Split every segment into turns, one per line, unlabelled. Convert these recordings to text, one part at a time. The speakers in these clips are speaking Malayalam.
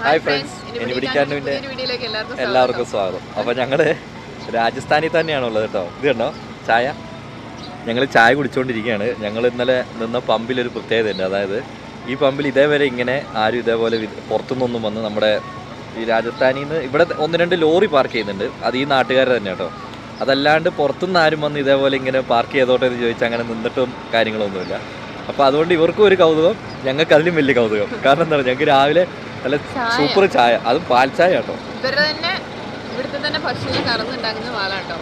ഹായ് ഫ്രണ്ട്സ്, എനിവിടിക്കാനുവിൻ്റെ എല്ലാവർക്കും സ്വാഗതം. അപ്പോൾ ഞങ്ങൾ രാജസ്ഥാനിൽ തന്നെയാണുള്ളത് കേട്ടോ. ഇത് കണ്ടോ ചായ, ഞങ്ങൾ ചായ കുടിച്ചുകൊണ്ടിരിക്കുകയാണ്. ഞങ്ങൾ ഇന്നലെ നിന്ന പമ്പിലൊരു പ്രത്യേകതയുണ്ട്. അതായത് ഈ പമ്പിൽ ഇതേവരെ ഇങ്ങനെ ആരും ഇതേപോലെ പുറത്തുനിന്നൊന്നും വന്ന് നമ്മുടെ ഈ രാജസ്ഥാനിൽ നിന്ന് ഇവിടെ 1-2 ലോറി പാർക്ക് ചെയ്യുന്നുണ്ട്. അത് ഈ നാട്ടുകാർ തന്നെ കേട്ടോ. അതല്ലാണ്ട് പുറത്തുനിന്ന് ആരും വന്ന് ഇതേപോലെ ഇങ്ങനെ പാർക്ക് ചെയ്തോട്ടെ എന്ന് ചോദിച്ചാൽ അങ്ങനെ നിന്നിട്ടും കാര്യങ്ങളൊന്നുമില്ല. അപ്പോൾ അതുകൊണ്ട് ഇവർക്കും ഒരു കൗതുകം, ഞങ്ങൾക്ക് അതിലും വലിയ കൗതുകം. കാരണം എന്താ പറയുക, ഞങ്ങൾക്ക് രാവിലെ നല്ല സൂപ്പർ ചായ, അതും പാൽ ചായ കേട്ടോ.
ഇവിടുത്തെ തന്നെ പശുവിനെ കറന്നുണ്ടാക്കുന്ന പാലാട്ടോ.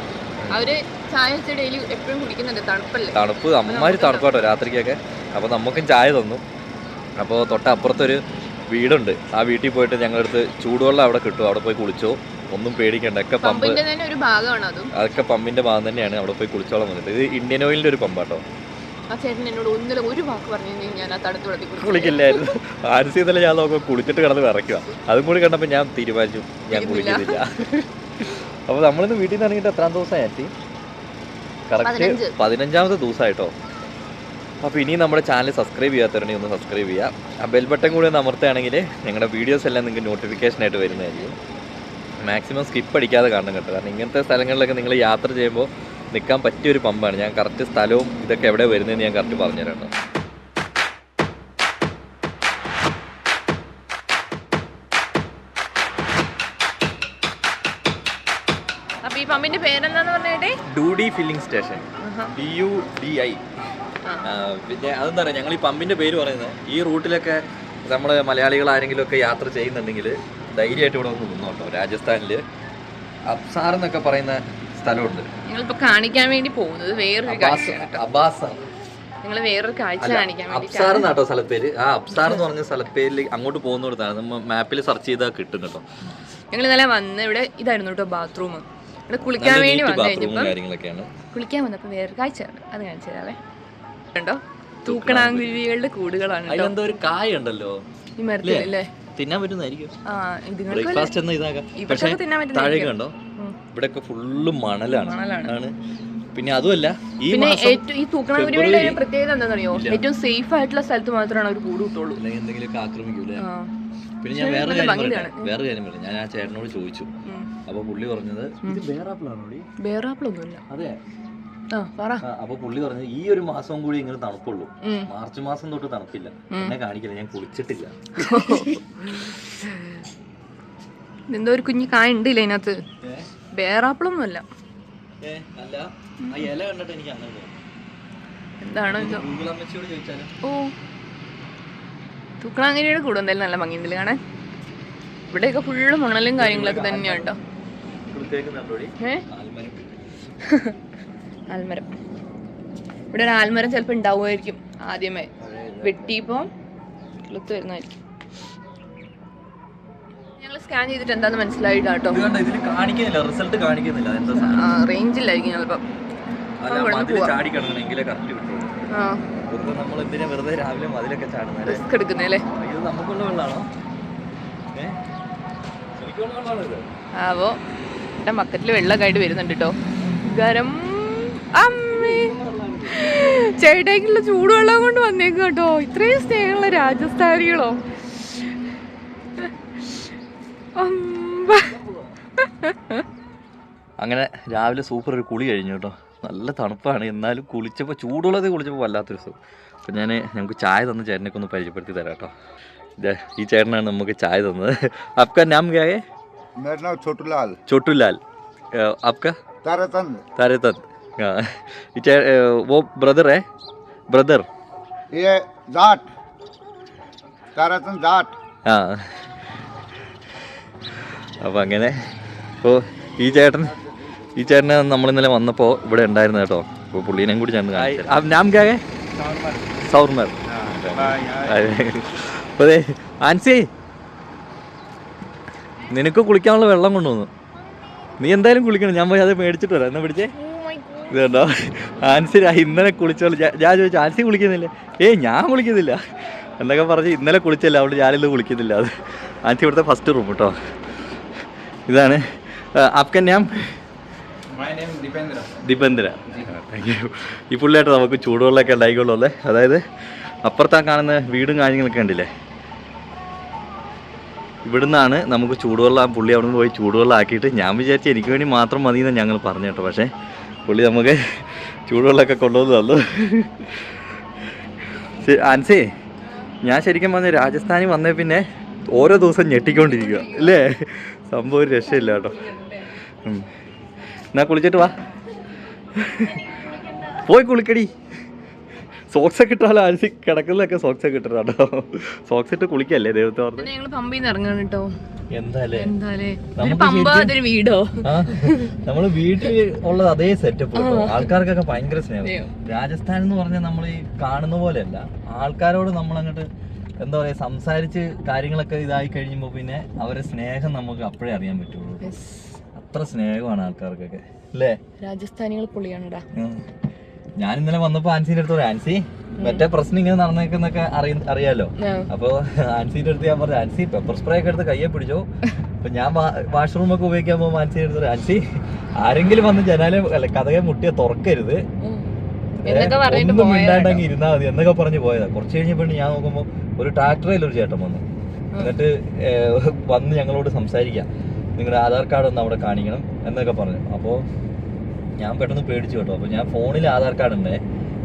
അവര് ചായ ഡെയിലി എപ്പോഴും കുടിക്കുന്നുണ്ട്. തണുപ്പ്
അമ്മമാര് തണുപ്പ് കേട്ടോ രാത്രിക്കൊക്കെ. അപ്പോൾ നമുക്കും ചായ തന്നു. അപ്പോൾ തൊട്ടപ്പുറത്തൊരു വീടുണ്ട്. ആ വീട്ടിൽ പോയിട്ട് ഞങ്ങളടുത്ത് ചൂടുവെള്ളം അവിടെ കിട്ടും, അവിടെ പോയി കുളിച്ചോ, ഒന്നും പേടിക്കണ്ട. ഒക്കെ പമ്പ്
ഒരു ഭാഗമാണ്,
അതൊക്കെ പമ്പിന്റെ ഭാഗം തന്നെയാണ്. അവിടെ പോയി കുളിച്ചോളം വന്നിട്ട്. ഇത് ഇന്ത്യൻ ഓയിലിന്റെ ഒരു പമ്പാട്ടോ.
ആ ചേട്ടൻ എന്നോട് ഒന്നിലും ഒരു വാക്ക് പറഞ്ഞു ഞാൻ ആ തണുത്ത് വെള്ളത്തിൽ
കുളിക്കില്ലായിരുന്നു. ആൻസിന്നലെ ഞാൻ നോക്കുമ്പോൾ കുളിച്ചിട്ട് കിടന്ന് വിറയ്ക്കുക. അതും കൂടി കണ്ടപ്പോൾ ഞാൻ തീരുമാനിച്ചു ഞാൻ കുളിക്കുന്നില്ല. അപ്പോൾ നമ്മളിന്ന് വീട്ടിൽ നിന്ന് ഇറങ്ങിയിട്ട് എത്രാം ദിവസമായി ആൻസി? കറക്റ്റ് 15ാമത്തെ ദിവസമായിട്ടോ. അപ്പോൾ ഇനി നമ്മുടെ ചാനൽ സബ്സ്ക്രൈബ് ചെയ്യാത്തവരുണ്ടെങ്കിൽ ഒന്ന് സബ്സ്ക്രൈബ് ചെയ്യുക. ആ ബെൽ ബട്ടൺ കൂടി ഒന്ന് അമർത്തുകയാണെങ്കിൽ ഞങ്ങളുടെ വീഡിയോസ് എല്ലാം നിങ്ങൾക്ക് നോട്ടിഫിക്കേഷനായിട്ട് വരുന്നതായിരിക്കും. മാക്സിമം സ്കിപ്പ് അടിക്കാതെ കാണണം കേട്ടോ. കാരണം ഇങ്ങനത്തെ സ്ഥലങ്ങളിലൊക്കെ നിങ്ങൾ യാത്ര ചെയ്യുമ്പോൾ നിൽക്കാൻ പറ്റിയൊരു പമ്പാണ്. ഞാൻ കറക്റ്റ് സ്ഥലവും ഇതൊക്കെ എവിടെ വരുന്നതെന്ന് ഞാൻ കറക്റ്റ് പറഞ്ഞുതരാം കേട്ടോ.
അപ്പോൾ ഈ പമ്പിന്റെ പേരെന്താന്ന് പറഞ്ഞേ?
Doody filling station, DUDI. പിന്നെ അതെന്താ പറയുക, ഞങ്ങൾ ഈ പമ്പിന്റെ പേര് പറയുന്നത്, ഈ റൂട്ടിലൊക്കെ നമ്മൾ മലയാളികൾ ആരെങ്കിലും ഒക്കെ യാത്ര ചെയ്യുന്നുണ്ടെങ്കിൽ ധൈര്യമായിട്ട് ഇവിടെ ഒന്ന് നിന്നോട്ടോ. രാജസ്ഥാനിൽ അബ്സാർ എന്നൊക്കെ പറയുന്ന സ്ഥലമുണ്ട്.
ഞങ്ങളിപ്പോ കാണിക്കാൻ വേണ്ടി പോകുന്നത് വേറൊരു കാഴ്ചയാണ്.
അബ്സാർ എന്നാട്ടോ സ്ഥലപ്പേര്. ആ അബ്സാർ എന്ന് പറഞ്ഞ സ്ഥലപ്പേരിൽ അങ്ങോട്ട് പോകുന്നിടത്താണ്. നമ്മൾ മാപ്പിൽ സെർച്ച് ചെയ്താൽ കിട്ടും കേട്ടോ.
ഞങ്ങൾ ഇന്നലെ വന്ന് ഇവിടെ ഇതായിരുന്നു കേട്ടോ ബാത്റൂം. ഇവിടെ കുളിക്കാൻ വേണ്ടി
കാര്യങ്ങളൊക്കെയാണ്.
കുളിക്കാൻ വന്നപ്പോ വേറൊരു കാഴ്ചയാണ്, അത് കാണിച്ചു തരാവേ. കണ്ടോ, തൂക്കണാങ്കുരുവികളുടെ കൂടുകളാണ്.
അതിലെന്തോ ഒരു കായ ഉണ്ടല്ലോ
ഈ മരത്തിലല്ലേ,
തിന്നാൻ പറ്റുന്നതായിരിക്കും. താഴേക്ക് കണ്ടോ, ഇവിടെയൊക്കെ ഫുള്ള് മണലാണ്. പിന്നെ അതുമല്ല ഈ
തൂക്കണാങ്കുരുവികളുടെ പ്രത്യേകത എന്താണെന്നറിയോ, ഏറ്റവും സേഫ് ആയിട്ടുള്ള സ്ഥലത്ത് മാത്രമാണ് അവർ കൂട് കിട്ടുള്ളൂ.
എന്തെങ്കിലുമൊക്കെ ആക്രമിക്കൂലേ. പിന്നെ ഞാൻ വേറെ കാര്യം പറയാം. ഞാൻ ആ ചേട്ടനോട് ചോദിച്ചു. അപ്പൊ പുള്ളി പറഞ്ഞത്
ബേറാപ്പിളൊന്നുമില്ല.
അതെ. അപ്പൊ പുള്ളി പറഞ്ഞത് ഈ ഒരു മാസം കൂടി ഇങ്ങനെ തണുപ്പുള്ളൂ, മാർച്ച് മാസം തൊട്ട് തണുപ്പില്ല. എന്നെ കാണിക്കില്ല, ഞാൻ കുളിച്ചിട്ടില്ല.
എന്തോ ഒരു കുഞ്ഞു കായ ഉണ്ടല്ലേ അതിനകത്ത്. ബേറാപ്പിളൊന്നും അല്ല. എന്താണോ ഓ, തൂക്കണാങ്കുരുവിയുടെ കൂടെ എന്തായാലും നല്ല ഭംഗിയുണ്ടല്ലേ കാണാൻ. ഇവിടെയൊക്കെ ഫുള്ള് മണലും കാര്യങ്ങളൊക്കെ തന്നെയാണ് കേട്ടോ. ആൽമരം, ഇവിടെ ഒരു ആൽമരം ചിലപ്പോൾ ഉണ്ടാവുമായിരിക്കും. ആദ്യമേ വെട്ടിയപ്പോ കിളുത്ത് വരുന്നതായിരിക്കും. ഞങ്ങൾ സ്കാൻ ചെയ്തിട്ട് എന്താന്ന് മനസ്സിലായില്ല കേട്ടോ. റേഞ്ചില്ലായിരിക്കും ചിലപ്പോ. റിസ്ക് എടുക്കുന്നല്ലേ. ആവോ, എന്റെ ബക്കറ്റിൽ വെള്ളമൊക്കെ ആയിട്ട് വരുന്നുണ്ട് കേട്ടോ. ഗരം അമ്മേ, ചേട്ടേക്കുള്ള ചൂടുവെള്ളം കൊണ്ട് വന്നേക്കും കേട്ടോ. ഇത്രയും സ്നേഹമുള്ള രാജസ്ഥാനികളോ.
അങ്ങനെ രാവിലെ സൂപ്പർ ഒരു കുളി കഴിഞ്ഞു കേട്ടോ. നല്ല തണുപ്പാണ്, എന്നാലും കുളിച്ചപ്പോൾ ചൂടുള്ളത് കുളിച്ചപ്പോൾ വല്ലാത്തൊരു സുഖം. അപ്പോൾ ഞങ്ങൾക്ക് ചായ തന്ന ചേട്ടനൊക്കെ ഒന്ന് പരിചയപ്പെടുത്തി തരാം കേട്ടോ. ഈ ചേട്ടനാണ് നമുക്ക് ചായ തന്നത്. आपका नाम क्या है?
मेरा नाम छोटूलाल.
छोटूलाल. आपका? तारेतन. वो ब्रदर है? ब्रदर
ये जाट, तारेतन जाट.
ആ, അപ്പോൾ അങ്ങനെ. അപ്പോൾ ഈ ചേട്ടനെ നമ്മൾ ഇന്നലെ വന്നപ്പോൾ ഇവിടെ ഉണ്ടായിരുന്നു കേട്ടോ. അപ്പോൾ പുള്ളീനെയും കൂടി ചേട്ടൻ കാണിച്ചു. നാം क्या है? സൗർമർ. അതെ ആൻസി, നിനക്ക് കുളിക്കാനുള്ള വെള്ളം കൊണ്ടുവന്നു. നീ എന്തായാലും കുളിക്കണം. ഞാൻ പോയി അത് മേടിച്ചിട്ട് വരാം. എന്നാ പിടിച്ചേ. ഇത് കണ്ടോ, ആൻസി ഇന്നലെ കുളിച്ചോളൂ. ഞാൻ ചോദിച്ചു ആൻസി കുളിക്കുന്നില്ല. ഞാൻ കുളിക്കുന്നില്ല എന്നൊക്കെ പറഞ്ഞ് ഇന്നലെ കുളിച്ചല്ല, അവിടെ ഞാനിത് കുളിക്കുന്നില്ല. അത് ആൻസി ഇവിടുത്തെ ഫസ്റ്റ് റൂം കേട്ടോ. ഇതാണ്. ആപ്കാ നാം? ദീപേന്ദ്ര. ഈ പുള്ളിയായിട്ട് നമുക്ക് ചൂടുവെള്ളമൊക്കെ ഉണ്ടായിക്കോളൂ അല്ലേ. അതായത് അപ്പുറത്താ കാണുന്ന വീടും കാര്യങ്ങളൊക്കെ ഉണ്ടല്ലേ, ഇവിടുന്നാണ് നമുക്ക് ചൂടുവെള്ളം, പുള്ളി അവിടെ നിന്ന് പോയി ചൂടുവെള്ളം ആക്കിയിട്ട്, ഞാൻ വിചാരിച്ചു എനിക്ക് വേണ്ടി മാത്രം മതി എന്ന് ഞങ്ങൾ പറഞ്ഞു കേട്ടോ. പക്ഷേ പുള്ളി നമുക്ക് ചൂടുവെള്ളമൊക്കെ കൊണ്ടുവന്ന് തന്നു. ആൻസി, ഞാൻ ശരിക്കും പറഞ്ഞ രാജസ്ഥാനിൽ വന്നേ പിന്നെ ഓരോ ദിവസം ഞെട്ടിക്കൊണ്ടിരിക്കുക അല്ലേ? സംഭവം ഒരു രക്ഷയില്ല കേട്ടോ. എന്നാ കുളിച്ചിട്ട് വാ, പോയി കുളിക്കടി. സോക്സ് ഒക്കെ ഇട്ടാലോ ആൻസി? കിടക്കുന്നതൊക്കെ സോക്സ് ഒക്കെ ഇട്ടിട്ടോ. സോക്സ് ഇട്ട് കുളിക്കല്ലേ ദൈവത്തെ പറഞ്ഞു.
ഞങ്ങൾ പമ്പിൽ നിന്ന് ഇറങ്ങാണ് കേട്ടോ.
വീടോ നമ്മള് വീട്ടിൽ ഉള്ളത് അതേ സെറ്റപ്പ്. ആൾക്കാർക്കൊക്കെ ഭയങ്കര സ്നേഹം. രാജസ്ഥാൻ എന്ന് പറഞ്ഞാൽ നമ്മൾ ഈ കാണുന്ന പോലെയല്ല. ആൾക്കാരോട് നമ്മൾ അങ്ങോട്ട് എന്താ പറയാ, സംസാരിച്ച് കാര്യങ്ങളൊക്കെ ഇതായി കഴിയുമ്പോ പിന്നെ അവരെ സ്നേഹം നമുക്ക് അപ്പോഴേ അറിയാൻ പറ്റുള്ളൂ. അത്ര സ്നേഹമാണ് ആൾക്കാർക്കൊക്കെ അല്ലേ?
രാജസ്ഥാനികൾ പൊളിയാണടാ.
ഞാൻ ഇന്നലെ വന്നപ്പോ ആൻസിന്റെ അടുത്ത് പറയാം, ആൻസി മറ്റേ പ്രശ്നം ഇങ്ങനെ നടന്നേക്കുന്നൊക്കെ അറിയാലോ. അപ്പൊ ആൻസിന്റെ അടുത്ത് ഞാൻ പറഞ്ഞു, ആൻസി പെപ്പർ സ്പ്രേ ഒക്കെ എടുത്ത് കയ്യെ പിടിച്ചോ. അപ്പൊ ഞാൻ വാഷ്റൂം ഒക്കെ ഉപയോഗിക്കാൻ പോകുമ്പോ ആൻസിന്റെ അടുത്ത് പറയാം, ആൻസി ആരെങ്കിലും വന്ന് ജനാലെ കഥകെ മുട്ടിയെ തുറക്കരുത്, ഒന്നും മിണ്ടാണ്ടെങ്കിൽ ഇരുന്നാ മതി എന്നൊക്കെ പറഞ്ഞു പോയതാ. കുറച്ച് കഴിഞ്ഞപ്പോ ഞാൻ നോക്കുമ്പോ ഒരു ട്രാക്ടറിൽ ഒരു ചേട്ടൻ വന്നു. എന്നിട്ട് വന്ന് ഞങ്ങളോട് സംസാരിക്കാം, നിങ്ങളുടെ ആധാർ കാർഡ് ഒന്ന് അവിടെ കാണിക്കണം എന്നൊക്കെ പറഞ്ഞു. അപ്പോൾ ഞാൻ പെട്ടെന്ന് പേടിച്ചു കേട്ടോ. അപ്പോൾ ഞാൻ ഫോണിൽ ആധാർ കാർഡ് ഉണ്ടേ,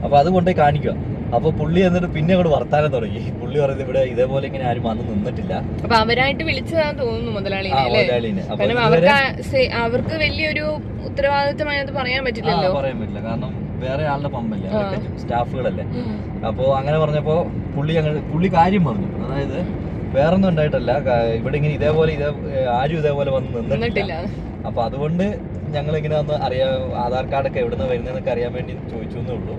അപ്പോൾ അത് കൊണ്ടേ കാണിക്കുക. അപ്പോൾ പുള്ളി എന്നിട്ട് പിന്നെ അങ്ങോട്ട് വർത്താനം തുടങ്ങി. പുള്ളി പറയുന്നത് ഇവിടെ ഇതേപോലെ ഇങ്ങനെ ആരും വന്ന് നിന്നിട്ടില്ല.
അപ്പൊ അവരായിട്ട് വിളിച്ചതാന്ന് തോന്നുന്നു മുതലാളിനെ. അവർക്ക് വലിയൊരു ഉത്തരവാദിത്തമായത് പറയാൻ പറ്റില്ലല്ലോ.
പറയാൻ പറ്റില്ല, കാരണം വേറെ ആളുടെ പമ്പല്ലേ, സ്റ്റാഫുകളല്ലേ. അപ്പോൾ അങ്ങനെ പറഞ്ഞപ്പോൾ പുള്ളി കാര്യം പറഞ്ഞു. അതായത് വേറൊന്നും ഉണ്ടായിട്ടല്ല, ഇവിടെ ഇങ്ങനെ ഇതേപോലെ ആരും ഇതേപോലെ വന്ന് നിന്നിട്ടില്ല. അപ്പൊ അതുകൊണ്ട് ഞങ്ങളിങ്ങനെ ഒന്ന് ആധാർ കാർഡൊക്കെ എവിടുന്ന് വരുന്നതെന്നൊക്കെ അറിയാൻ വേണ്ടി ചോദിച്ചു എന്നേ ഉള്ളൂ.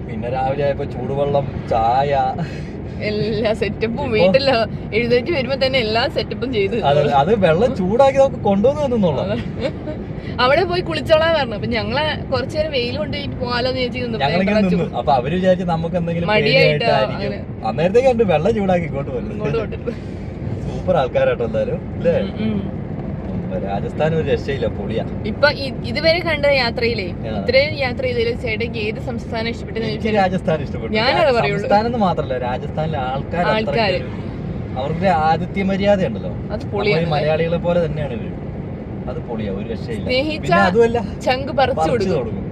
പിന്നെ രാവിലെ ആയപ്പോ ചൂടുവെള്ളം, ചായ,
എല്ലാ സെറ്റപ്പും വീട്ടില് എഴുന്നേറ്റ് വരുമ്പോ തന്നെ എല്ലാ സെറ്റപ്പും ചെയ്തു.
അത് വെള്ളം ചൂടാക്കി നമുക്ക് കൊണ്ടുവന്നു തന്നുള്ളത്.
അവിടെ പോയി കുളിച്ചോളാൻ പറഞ്ഞു. അപ്പൊ ഞങ്ങളെ കുറച്ചു നേരം വെയിൽ കൊണ്ടുപോയിട്ട് പോകാലോന്ന്
ചോദിച്ചു. അപ്പൊ അവര് വിചാരിച്ചു നമുക്ക് എന്തെങ്കിലും മടിയായിട്ടായിരിക്കും. അന്നേരത്തേക്ക് കണ്ട് വെള്ളം ചൂടാക്കി ഇങ്ങോട്ട് വരുന്നത്. സൂപ്പർ ആൾക്കാരാട്ടോ എന്തായാലും അല്ലേ? രാജസ്ഥാൻ ഒരു രക്ഷയില്ല, പൊളിയാ.
ഇപ്പൊ ഇതുവരെ കണ്ട യാത്രയിലേ, ഇത്രയും യാത്ര ചെയ്തതിൽ ചേട്ടയ്ക്ക് ഏത് സംസ്ഥാനം ഇഷ്ടപ്പെട്ടു?
എനിക്ക് രാജസ്ഥാൻ ഇഷ്ടപ്പെട്ടു.
ഞാനത് പറയുള്ളൂ.
സംസ്ഥാനം എന്ന് മാത്രല്ല, രാജസ്ഥാനിലെ ആൾക്കാർ അവരുടെ ആതിഥ്യ മര്യാദ ഉണ്ടല്ലോ, അത് മലയാളികളെ പോലെ തന്നെയാണ് ഇവര്. അത് പൊളിയാ, ഒരു രക്ഷയില്ല. പിന്നെ അതുമല്ല,
ചങ്ക് പറിച്ചു കൊടുക്കും.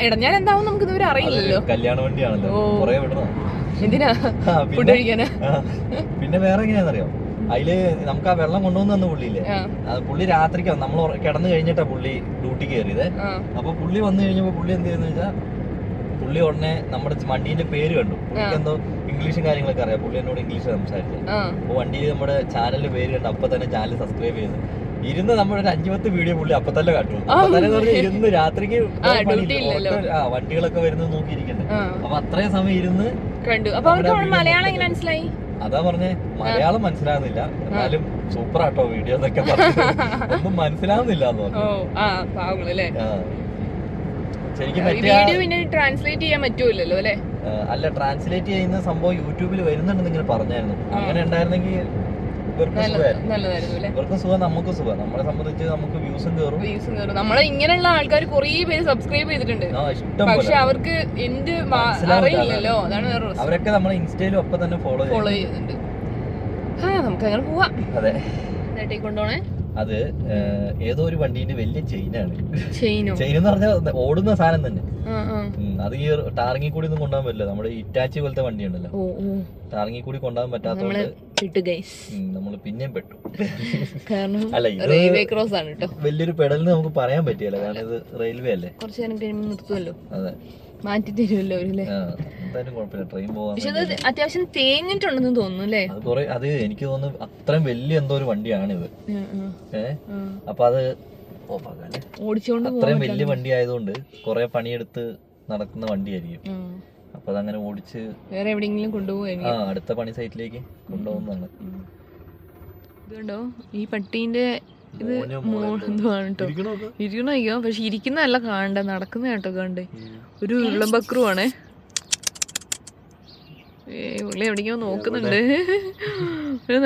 ഇടഞ്ഞാൽ എന്താവും നമുക്ക് ഇതുവരെ അറിയില്ലല്ലോ.
കല്യാണ വണ്ടിയാണല്ലോ, കുറെ വിടണോ
എന്തിനാ? ഫുഡ് കഴിക്കാനാ?
പിന്നെ വേറെ എങ്ങനെയാണെന്നറിയോ, അതില് നമുക്ക് ആ വെള്ളം കൊണ്ടുവന്ന് തന്ന പുള്ളിയില്ലേ, പുള്ളി രാത്രിക്ക് നമ്മൾ കിടന്നു കഴിഞ്ഞിട്ടാ പുള്ളി ഡ്യൂട്ടി കയറിയത്. അപ്പൊ പുള്ളി വന്നു കഴിഞ്ഞപ്പോ പുള്ളി എന്ത് ചെയ്യുന്ന വെച്ചാൽ, പുള്ളി ഉടനെ നമ്മുടെ വണ്ടീന്റെ പേര് കണ്ടു. പുള്ളിക്ക് എന്തോ ഇംഗ്ലീഷും കാര്യങ്ങളൊക്കെ അറിയാം. പുള്ളി എന്നോട് ഇംഗ്ലീഷ് സംസാരിച്ചത്. അപ്പൊ വണ്ടിയിൽ നമ്മുടെ ചാനലിന്റെ പേര് കണ്ടു. അപ്പൊ തന്നെ ചാനൽ സബ്സ്ക്രൈബ് ചെയ്ത് ഇരുന്ന് നമ്മുടെ ഒരു 5-10 വീഡിയോ പുള്ളി അപ്പൊ തന്നെ കണ്ടു. അപ്പൊ തന്നെ പറഞ്ഞാൽ ഇരുന്ന് രാത്രിക്ക് വണ്ടികളൊക്കെ വരുന്നത് നോക്കിയിരിക്കണ്ടേ. അപ്പൊ അത്രയും സമയം ഇരുന്ന്
കണ്ടു. അപ്പൊ മലയാളം എങ്ങനെ മനസ്സിലായി?
അതാ പറഞ്ഞേ, മലയാളം മനസ്സിലാവുന്നില്ല, എന്നാലും സൂപ്പർ ആട്ടോ വീഡിയോ എന്നൊക്കെ പറഞ്ഞു. ഒന്നും മനസ്സിലാവുന്നില്ല എന്ന് പറഞ്ഞു. ശരിക്കും
ട്രാൻസ്ലേറ്റ് ചെയ്യാൻ പറ്റൂലല്ലോ അല്ലേ?
അല്ല, ട്രാൻസ്ലേറ്റ് ചെയ്യുന്ന സംഭവം യൂട്യൂബിൽ വരുന്നുണ്ടെന്ന് ഇങ്ങനെ പറഞ്ഞായിരുന്നു. അങ്ങനെ ഉണ്ടായിരുന്നെങ്കിൽ ഇവർക്കും സുഖം, നമുക്കും സുഖം. നമ്മളെ സംബന്ധിച്ച് നമുക്ക് വ്യൂസും കയറും.
നമ്മളെ ഇങ്ങനെയുള്ള ആൾക്കാർ കുറേ പേര് സബ്സ്ക്രൈബ് ചെയ്തിട്ടുണ്ട്. പക്ഷെ അവർക്ക് എന്ത് അറിയില്ലല്ലോ, അതാണ് വേറെ.
അവരൊക്കെ നമ്മളെ ഇൻസ്റ്റയിലും ഒപ്പം തന്നെ ഫോളോ
ചെയ്യുന്നുണ്ട്. നമുക്ക് അങ്ങനെ പോവാം.
അതെ,
കൊണ്ടോണേ.
അത് ഏതോ ഒരു വണ്ടീന്റെ വലിയ ചെയിനാണ്. ചെയിൻ എന്ന് പറഞ്ഞാൽ ഓടുന്ന സാധനം തന്നെ. അത് ഈ ടാറിങ്ങി കൂടി ഒന്നും കൊണ്ടുപോകാൻ പറ്റില്ല. നമ്മുടെ ഇറ്റാച്ചി പോലത്തെ വണ്ടി ഉണ്ടല്ലോ, ടാറിങ്ങി കൂടി കൊണ്ടുപോകാൻ പറ്റാത്തതുകൊണ്ട് നമ്മള് പിന്നെയും പെട്ടു. അല്ല, ഇത് വലിയൊരു പെടലിന് നമുക്ക് പറയാൻ പറ്റിയല്ല, കാരണം ഇത് റെയിൽവേ അല്ലേ.
കുറച്ച് നേരം കഴിയുമ്പോൾ നിർത്തുമല്ലോ.
അതെ,
മാറ്റി തരുമല്ലോ.
എന്തായാലും കുഴപ്പമില്ല, ട്രെയിൻ പോകാൻ.
പക്ഷെ അത് അത്യാവശ്യം തേങ്ങിട്ടുണ്ടെന്ന് തോന്നുന്നു അല്ലേ?
അത് എനിക്ക് തോന്നുന്നു അത്രയും വലിയ എന്തോ ഒരു വണ്ടിയാണ് ഇത്. അപ്പൊ അത്
ഓടിച്ചോണ്ട്
അത്രയും വലിയ വണ്ടി ആയതുകൊണ്ട് കുറെ പണിയെടുത്ത് നടക്കുന്ന വണ്ടിയായിരിക്കും. അപ്പൊ അതങ്ങനെ ഓടിച്ച്
വേറെ എവിടെയെങ്കിലും കൊണ്ടുപോകും.
അടുത്ത പണി സൈറ്റിലേക്ക് കൊണ്ടുപോകുന്നതാണ്.
ഇതുണ്ടോ ഈ പട്ടീന്റെ ഇത് എന്തുവാണ് കേട്ടോ, ഇരിക്കണോ? പക്ഷെ ഇരിക്കുന്നതല്ല കാണണ്ട, നടക്കുന്ന കേട്ടോ കണ്ടേ. ഒരു ഉരുളമ്പക്രുവാണേ. പുള്ളി എവിടേക്കോ നോക്കുന്നുണ്ട്.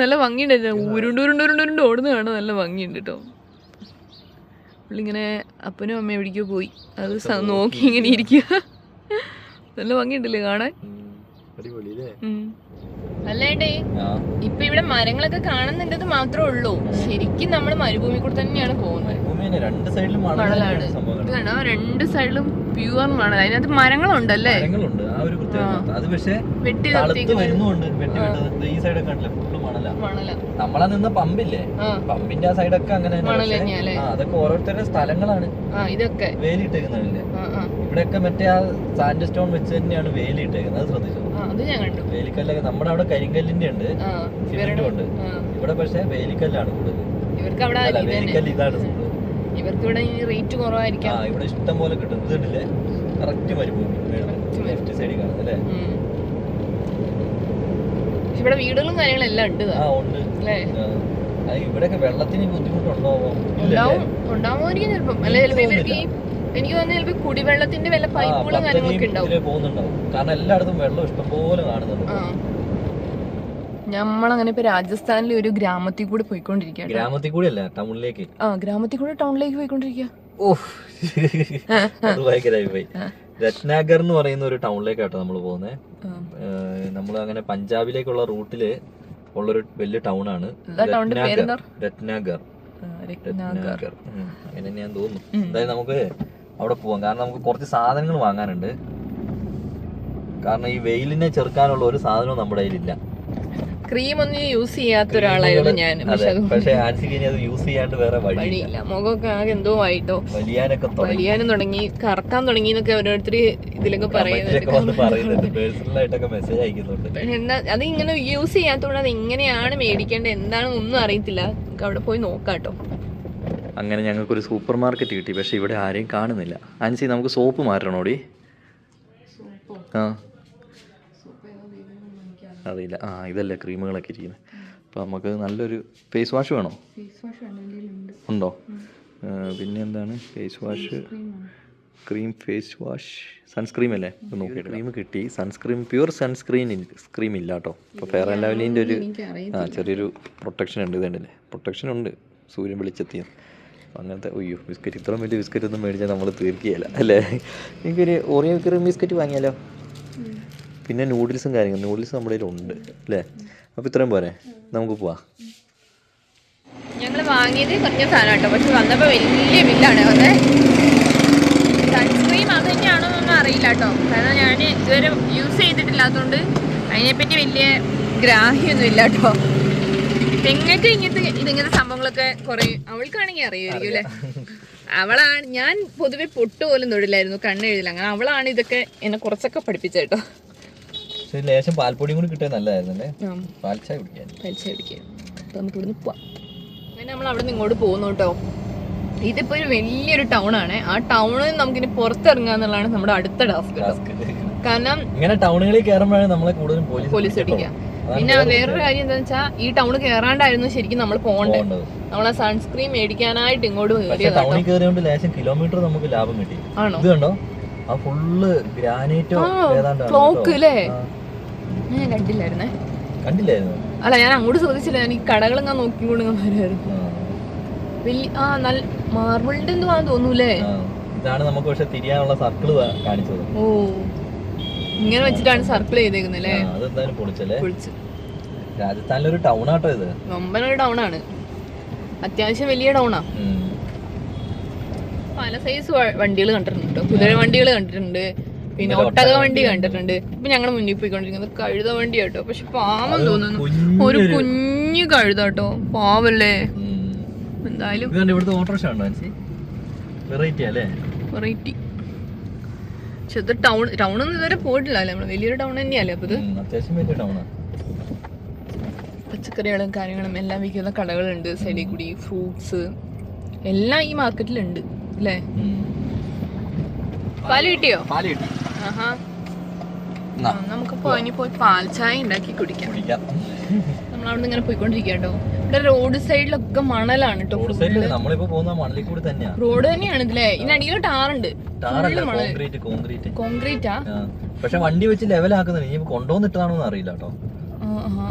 നല്ല ഭംഗിയുണ്ട്, ഉരുണ്ടുരുണ്ടുരുണ്ടുരുണ്ട് ഓടുന്ന കാണാൻ നല്ല ഭംഗിയുണ്ട് കേട്ടോ. പുള്ളി ഇങ്ങനെ അപ്പനും അമ്മയും എവിടേക്കോ പോയി, അത് നോക്കി ഇങ്ങനെ ഇരിക്കുക. നല്ല ഭംഗിയുണ്ടല്ലേ കാണാൻ. അല്ലേണ്ടേ ഇപ്പൊ ഇവിടെ മരങ്ങളൊക്കെ കാണുന്നുണ്ടത് മാത്രമേ ഉള്ളൂ. ശരിക്കും നമ്മള് മരുഭൂമി കൂടെ തന്നെയാണ് പോകുന്നത്.
രണ്ട് സൈഡിലും
മണലാണ്. ഇത് കണ്ടോ, രണ്ട് സൈഡിലും പ്യൂർ മണൽ. അതിനകത്ത് മരങ്ങളുണ്ടല്ലേ?
അത് പക്ഷേ
വെട്ടി
ഈ സൈഡൊക്കെ മണല. നമ്മളെ നിന്ന പമ്പില്ലേ, പമ്പിന്റെ ആ സൈഡൊക്കെ അങ്ങനെ അതൊക്കെ ഓരോരുത്തരുടെ സ്ഥലങ്ങളാണ്.
ഇതൊക്കെ
വേലിയിട്ടേക്കുന്നതല്ലേ. ഇവിടെയൊക്കെ മറ്റേ ആ സാൻഡ് സ്റ്റോൺ വെച്ച് തന്നെയാണ് വേലിയിട്ടേക്കുന്നത്. അത് ശ്രദ്ധിച്ചു? വേലിക്കല്ലൊക്കെ നമ്മുടെ അവിടെ കരിങ്കല്ലിന്റെ ഉണ്ട്, സിമെന്റും ഉണ്ട്. ഇവിടെ പക്ഷെ വേലിക്കല്ലാണ് കൂടുതൽ. വേലിക്കല്ല് ഇതാണ് സംഭവം.
ഇവർക്ക് ഇവിടെ റേറ്റ് കുറവായിരിക്കാം.
ഇവിടെ ഇഷ്ടം പോലെ കിട്ടും. ഇതില്ലേ കറക്റ്റ് മരുഭൂമി ലെഫ്റ്റ് സൈഡിൽ കാണുന്നല്ലേ.
ഇവിടെ വീടുകളും കാര്യങ്ങളെല്ലാം ഉണ്ട്.
ഇവിടെയൊക്കെ വെള്ളത്തിന് ബുദ്ധിമുട്ടുണ്ടാവോ?
ഉണ്ടാവുമായിരിക്കും ചിലപ്പം. അല്ലെ ചിലപ്പോ ഇവർക്ക് എനിക്ക് തോന്നുന്നു ചിലപ്പോ കുടിവെള്ളത്തിന്റെ വല്ല പൈപ്പുകളും കാര്യങ്ങളൊക്കെ
പോകുന്നുണ്ടാവും. കാരണം എല്ലായിടത്തും വെള്ളം ഇഷ്ടംപോലെ കാണുന്നുണ്ട്.
നമ്മളങ്ങനെ ഇപ്പൊ രാജസ്ഥാനിലെ ഒരു ഗ്രാമത്തിൽ കൂടെ പോയിക്കൊണ്ടിരിക്കുക.
ഗ്രാമത്തിൽ കൂടെ അല്ല, ടൗണിലേക്ക്.
ഗ്രാമത്തിൽ കൂടെ ടൗണിലേക്ക് പോയിക്കൊണ്ടിരിക്കുക.
രത്നാഗർ എന്ന് പറയുന്ന ഒരു ടൗണിലേക്കാട്ടോ നമ്മൾ പോകുന്നത്. നമ്മൾ അങ്ങനെ പഞ്ചാബിലേക്കുള്ള റൂട്ടില് ഉള്ളൊരു വലിയ ടൗൺ ആണ് രത്നാഗർ. അങ്ങനെ ഞാൻ തോന്നുന്നു. അതായത് നമുക്ക് അവിടെ പോവാം. കാരണം നമുക്ക് കുറച്ച് സാധനങ്ങൾ വാങ്ങാനുണ്ട്. കാരണം ഈ വെയിലിനെ ചെറുക്കാനുള്ള ഒരു സാധനവും നമ്മുടെ കയ്യിലില്ല.
ക്രീം ഒന്നും യൂസ് ചെയ്യാത്ത ഒരാളായിരുന്നു ഞാൻ.
പക്ഷെ ആൻസിക്ക് അത് യൂസ് ചെയ്യാണ്ട് വേറെ വഴിയില്ല.
മുഖമൊക്കെ ആകെ എന്തോ ആയിട്ടോ, വലിയാനും തുടങ്ങി, കറക്കാൻ തുടങ്ങി എന്നൊക്കെ ഓരോരുത്തർ ഇതിലൊക്കെ
പറയുന്നുണ്ട്. പേഴ്സണലായിട്ടൊക്കെ മെസ്സേജ് അയക്കുന്നുണ്ട്.
എന്താ അത് ഇങ്ങനെ യൂസ് ചെയ്യാത്തതുകൊണ്ട് അത് എങ്ങനെയാണ് മേടിക്കേണ്ടത് എന്താണെന്ന് ഒന്നും അറിയത്തില്ല. നമുക്ക് അവിടെ പോയി നോക്കാട്ടോ.
അങ്ങനെ ഞങ്ങൾക്കൊരു സൂപ്പർ മാർക്കറ്റ് കിട്ടി. പക്ഷെ ഇവിടെ ആരെയും കാണുന്നില്ല. ആൻസി നമുക്ക് സോപ്പ് മാറ്റണോടി? അറിയില്ല. ഇതല്ലേ ക്രീമുകളൊക്കെ ഇരിക്കുന്നത്. അപ്പോൾ നമുക്ക് നല്ലൊരു ഫേസ് വാഷ് വേണോ? ഉണ്ടോ? പിന്നെ എന്താണ് face wash? Cream face wash, sunscreen അല്ലേ? നോക്കിയിട്ട് ക്രീം കിട്ടി. സൺസ്ക്രീം, പ്യുവർ സൺസ്ക്രീം ഇല്ല കേട്ടോ. ഇപ്പോൾ ഫെയർ ആൻഡ് ലവ്ലിൻ്റെ ഒരു ചെറിയൊരു പ്രൊട്ടക്ഷൻ ഉണ്ട്. ഇതുണ്ടല്ലേ, പ്രൊട്ടക്ഷൻ ഉണ്ട് സൂര്യൻ വെളിച്ചെത്തി. അങ്ങനത്തെ ബിസ്ക്കറ്റ്, ഇത്രയും വലിയ ബിസ്ക്കറ്റ് ഒന്നും മേടിച്ചാൽ നമ്മൾ തീർക്കുകയില്ല അല്ലേ? എനിക്കൊരു ഓറിയോ ക്രീം ബിസ്ക്കറ്റ് വാങ്ങിയാലോ? പിന്നെ നൂഡിൽസും കാര്യങ്ങളും, നൂഡിൽസ് നമ്മുടെ കയ്യിലുണ്ട് അല്ലേ? അപ്പോൾ ഇത്രയും പോരെ, നമുക്ക് പോവാം.
ഞങ്ങൾ വാങ്ങിയത് കുറഞ്ഞ സാധനം കേട്ടോ. പക്ഷെ വന്നപ്പോൾ വലിയ ബില്ലാണ് വന്നത്. സൺസ്ക്രീം അത് തന്നെയാണോന്നൊന്നും അറിയില്ല കേട്ടോ. കാരണം ഞാൻ ഇതുവരെ യൂസ് ചെയ്തിട്ടില്ലാത്തതുകൊണ്ട് അതിനെപ്പറ്റി വലിയ ഗ്രാഹ്യമൊന്നും ഇല്ല കേട്ടോ. പെങ്ങൾക്ക് ഇങ്ങനത്തെ സംഭവങ്ങളൊക്കെ കുറേ അവൾക്കാണെങ്കിൽ അറിയുമായിരിക്കും അല്ലേ? അവളാണ്, ഞാൻ പൊതുവെ പൊട്ട് പോലും തൊഴിലായിരുന്നു, കണ്ണെഴുതില്ല. അങ്ങനെ അവളാണ് ഇതൊക്കെ എന്നെ കുറച്ചൊക്കെ പഠിപ്പിച്ചത് കേട്ടോ.
ലേശം പാൽപ്പൊടിയും കൂടി കിട്ടിയാൽ നല്ലതായിരുന്നല്ലേ? പാൽച്ചായ കുടിക്കാൻ.
അപ്പോൾ നമുക്ക് ഇവിടുന്ന് പോവാം. അങ്ങനെ നമ്മൾ അവിടെ നിന്ന് ഇങ്ങോട്ട് പോകുന്നു കേട്ടോ. ഇതിപ്പോൾ ഒരു വലിയൊരു ടൗൺ ആണ്. ആ ടൗണിൽ നമുക്കിനി പുറത്തിറങ്ങുക എന്നുള്ളതാണ് നമ്മുടെ അടുത്ത ടാസ്ക്. കാരണം
ഇങ്ങനെ ടൗണുകളിൽ കയറുമ്പോഴാണ് നമ്മളെ കൂടുതലും
പോലീസ് അടിക്കുക. പിന്നെ വേറൊരു കാര്യം എന്താണെന്ന് വെച്ചാൽ ഈ ടൗൺ കയറാണ്ടായിരുന്നു ശരിക്കും നമ്മൾ പോകേണ്ടത്. നമ്മൾ ആ സൺസ്ക്രീൻ മേടിക്കാനായിട്ട് ഇങ്ങോട്ട്
കയറിയോണ്ട് ലേശം കിലോമീറ്റർ നമുക്ക് ലാഭം കിട്ടി. ആണോ? ഇത് കണ്ടോ, ആ ഫുള്ള് ഗ്രാനൈറ്റോ
ക്ലോക്ക് അല്ലേ? ഞാൻ കണ്ടില്ലായിരുന്നോ? അല്ല, ഞാൻ അങ്ങോട്ട് ശ്രദ്ധിച്ചില്ല. ഞാൻ ഈ കടകളെങ്ങാ നോക്കിക്കൊണ്ട് വരുമായിരുന്നു. വലിയ നല്ല മാർബിളിന്റെ എന്തുവാന്ന് തോന്നൂലേ?
ഇതാണ് നമുക്ക് പക്ഷെ തിരിയാനുള്ള സർക്കിൾ കാണിച്ചത്.
ഇങ്ങനെ വെച്ചിട്ടാണ് സർക്കിൾ ചെയ്തേക്കുന്നല്ലേ?
രാജസ്ഥാനിലൊരു ടൗൺ ആട്ടോ ഇത്.
വമ്പനൊരു ടൗൺ ആണ്, അത്യാവശ്യം വലിയ ടൗണാ. പല സൈസ് വണ്ടികൾ കണ്ടിട്ടുണ്ട്. കുതിര വണ്ടികൾ കണ്ടിട്ടുണ്ട്, പിന്നെ ഒട്ടക വണ്ടി കണ്ടിട്ടുണ്ട്. ഇപ്പൊ ഞങ്ങൾ മുന്നിൽ പോയിക്കൊണ്ടിരിക്കുന്നത് കഴുത വണ്ടി കേട്ടോ. പക്ഷെ പാവം തോന്നുന്നു, ഒരു കുഞ്ഞു കഴുത കേട്ടോ. പാവല്ലേ? എന്തായാലും വെറൈറ്റി. പക്ഷെ ഇത് ടൗണൊന്നും ഇതുവരെ പോയിട്ടില്ല അല്ലേ? നമ്മള് വലിയൊരു ടൗൺ തന്നെയല്ലേ? അപ്പൊ ഇത് പച്ചക്കറികളും കാര്യങ്ങളും എല്ലാം വിൽക്കുന്ന കടകളുണ്ട്. സൈഡിൽ കൂടി ഫ്രൂട്ട്സ് എല്ലാം ഈ മാർക്കറ്റിലുണ്ട് അല്ലേ? പാല് കിട്ടിയോ? ആഹാ, നമുക്ക് പോയി പാൽ ചായ ഉണ്ടാക്കി കുടിക്കാം. നമ്മളവിടെ ഇങ്ങനെ പോയിക്കൊണ്ടിരിക്കുക കേട്ടോ. ഇവിടെ റോഡ് സൈഡിലൊക്കെ മണലാണ് കേട്ടോ. റോഡ് തന്നെയാണ് ഇതിലെ. ഇതിനടിയിൽ ടാറുണ്ട്, കോൺക്രീറ്റാ.
പക്ഷെ വണ്ടി വെച്ച് ലെവലാക്കുന്നുണ്ട്. ഇനി കൊണ്ടുവന്നിട്ടാണോ അറിയില്ല കേട്ടോ.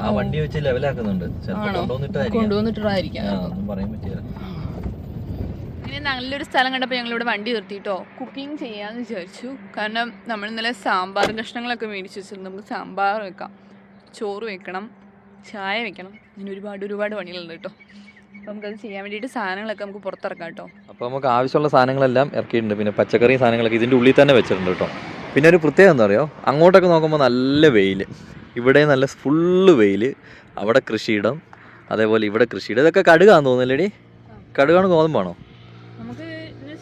ആ വണ്ടി വെച്ച് ലെവലാക്കുന്നുണ്ട്.
കൊണ്ടുവന്നിട്ടായിരിക്കാം, പറയാൻ പറ്റില്ല. ഇനി നല്ലൊരു സ്ഥലം കണ്ടപ്പോൾ ഞങ്ങളിവിടെ വണ്ടി നിർത്തിയിട്ടോ. കുക്കിംഗ് ചെയ്യാന്ന് വിചാരിച്ചു. കാരണം നമ്മൾ ഇന്നലെ സാമ്പാർ കഷ്ണങ്ങളൊക്കെ മേടിച്ച് വെച്ചിരുന്നു. നമുക്ക് സാമ്പാർ വെക്കാം. ചോറ് വെക്കണം, ചായ വെക്കണം, അങ്ങനെ ഒരുപാട് പണികളുണ്ട് കേട്ടോ. അപ്പോൾ നമുക്കത് ചെയ്യാൻ വേണ്ടിയിട്ട് സാധനങ്ങളൊക്കെ നമുക്ക് പുറത്തിറക്കാം കേട്ടോ.
അപ്പോൾ നമുക്ക് ആവശ്യമുള്ള സാധനങ്ങളെല്ലാം ഇറക്കിയിട്ടുണ്ട്. പിന്നെ പച്ചക്കറി സാധനങ്ങളൊക്കെ ഇതിൻ്റെ ഉള്ളിൽ തന്നെ വെച്ചിട്ടുണ്ട് കേട്ടോ. പിന്നെ ഒരു പ്രത്യേകത എന്താ പറയുക, അങ്ങോട്ടൊക്കെ നോക്കുമ്പോൾ നല്ല വെയിൽ, ഇവിടെ നല്ല ഫുള്ള് വെയിൽ, അവിടെ കൃഷിയിടം, അതേപോലെ ഇവിടെ കൃഷിയിടം. ഇതൊക്കെ കടുകാന്ന് തോന്നുന്നില്ലേടി? കടുകാണ് ഗോതമ്പാണോ?